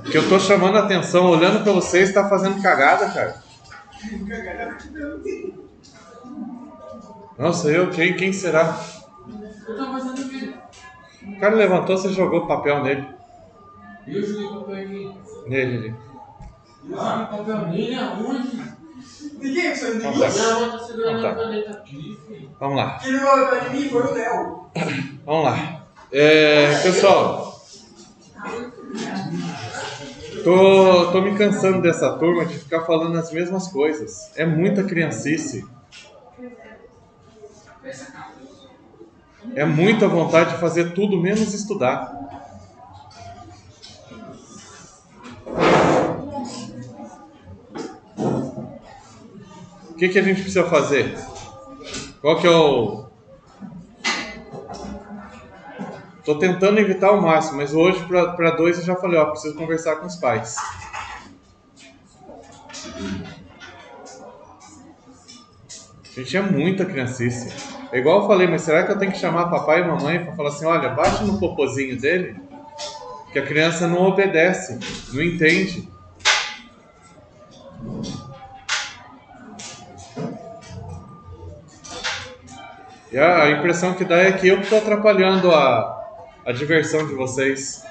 Porque eu tô chamando a atenção, olhando pra vocês, tá fazendo cagada, cara. Nossa, quem será? Eu tô fazendo o quê? O cara levantou, você jogou papel nele. Eu joguei papel ali. Nele ali. Eu joguei papel nele aonde? Ninguém precisa de ninguém. Não, eu tô segurando Tá. a caneta aqui, filho. Vamos lá. Quem não vai de mim foi o Léo. Vamos lá. Pessoal, tô me cansando dessa turma de ficar falando as mesmas coisas. É muita criancice. É muita vontade de fazer tudo menos estudar. O que a gente precisa fazer? Qual que é o... Tô tentando evitar ao máximo, mas hoje para 2 eu já falei, preciso conversar com os pais. Gente, é muita criancice. É igual eu falei, mas será que eu tenho que chamar papai e mamãe para falar assim, olha, baixa no popozinho dele? Que a criança não obedece, não entende. E a impressão que dá é que eu estou atrapalhando a diversão de vocês.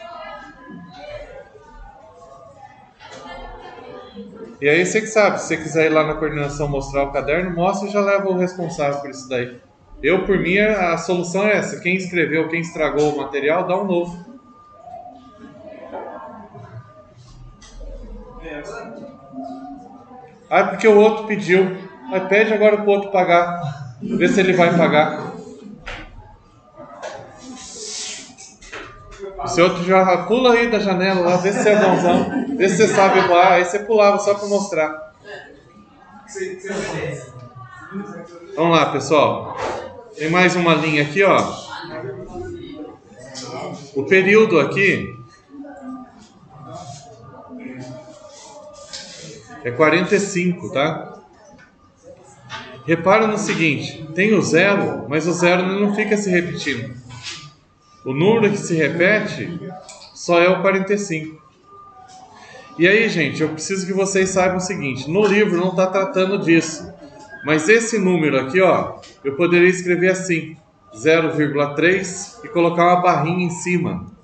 E aí você que sabe, se você quiser ir lá na coordenação mostrar o caderno, mostra e já leva o responsável por isso daí. Eu, por mim, a solução é essa. Quem escreveu, quem estragou o material, dá um novo. Ah, porque o outro pediu. Mas pede agora pro outro pagar. Vê se ele vai pagar. Se outro já pula aí da janela lá, vê se você é bonzão. Vê se você sabe voar. Aí você pulava só para mostrar. Vamos lá, pessoal. Tem mais uma linha aqui, ó. O período aqui é 45, tá? Repara no seguinte, tem o 0, mas o 0 não fica se repetindo. O número que se repete só é o 45. E aí, gente, eu preciso que vocês saibam o seguinte, no livro não está tratando disso, mas esse número aqui, ó, eu poderia escrever assim, 0,3 e colocar uma barrinha em cima.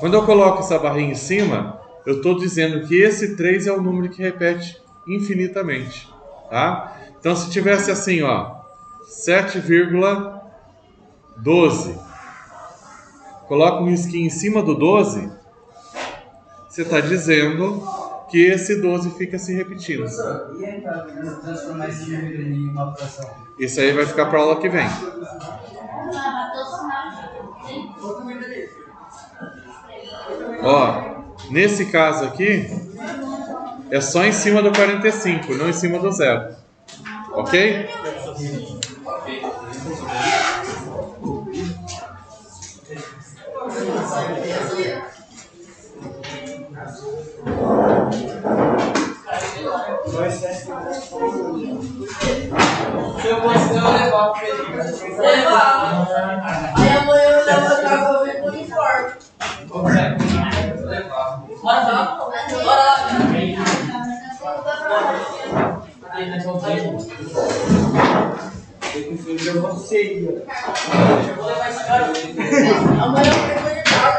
Quando eu coloco essa barrinha em cima, eu estou dizendo que esse 3 é o número que repete infinitamente, tá? Então, se tivesse assim, ó, 7,12, coloca um risquinho em cima do 12, você está dizendo que esse 12 fica se repetindo. Professor, e aí para transformar esse número em uma fração? Isso aí vai ficar para a aula que vem. Ó, nesse caso aqui, é só em cima do 45, não em cima do 0. Ok? Se eu fosse eu levar pro Felipe. Aí amanhã eu levo a casa e vou no uniforme. Bora lá. Eu vou ser. Amanhã eu vou no uniforme.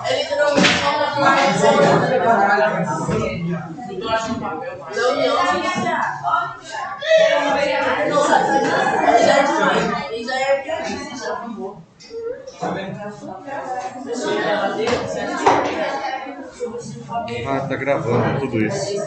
Ele tirou uma Eu tô achando papel, mas... Não, ele já é demais. Ele já é piadista. Ah, tá gravando tudo isso.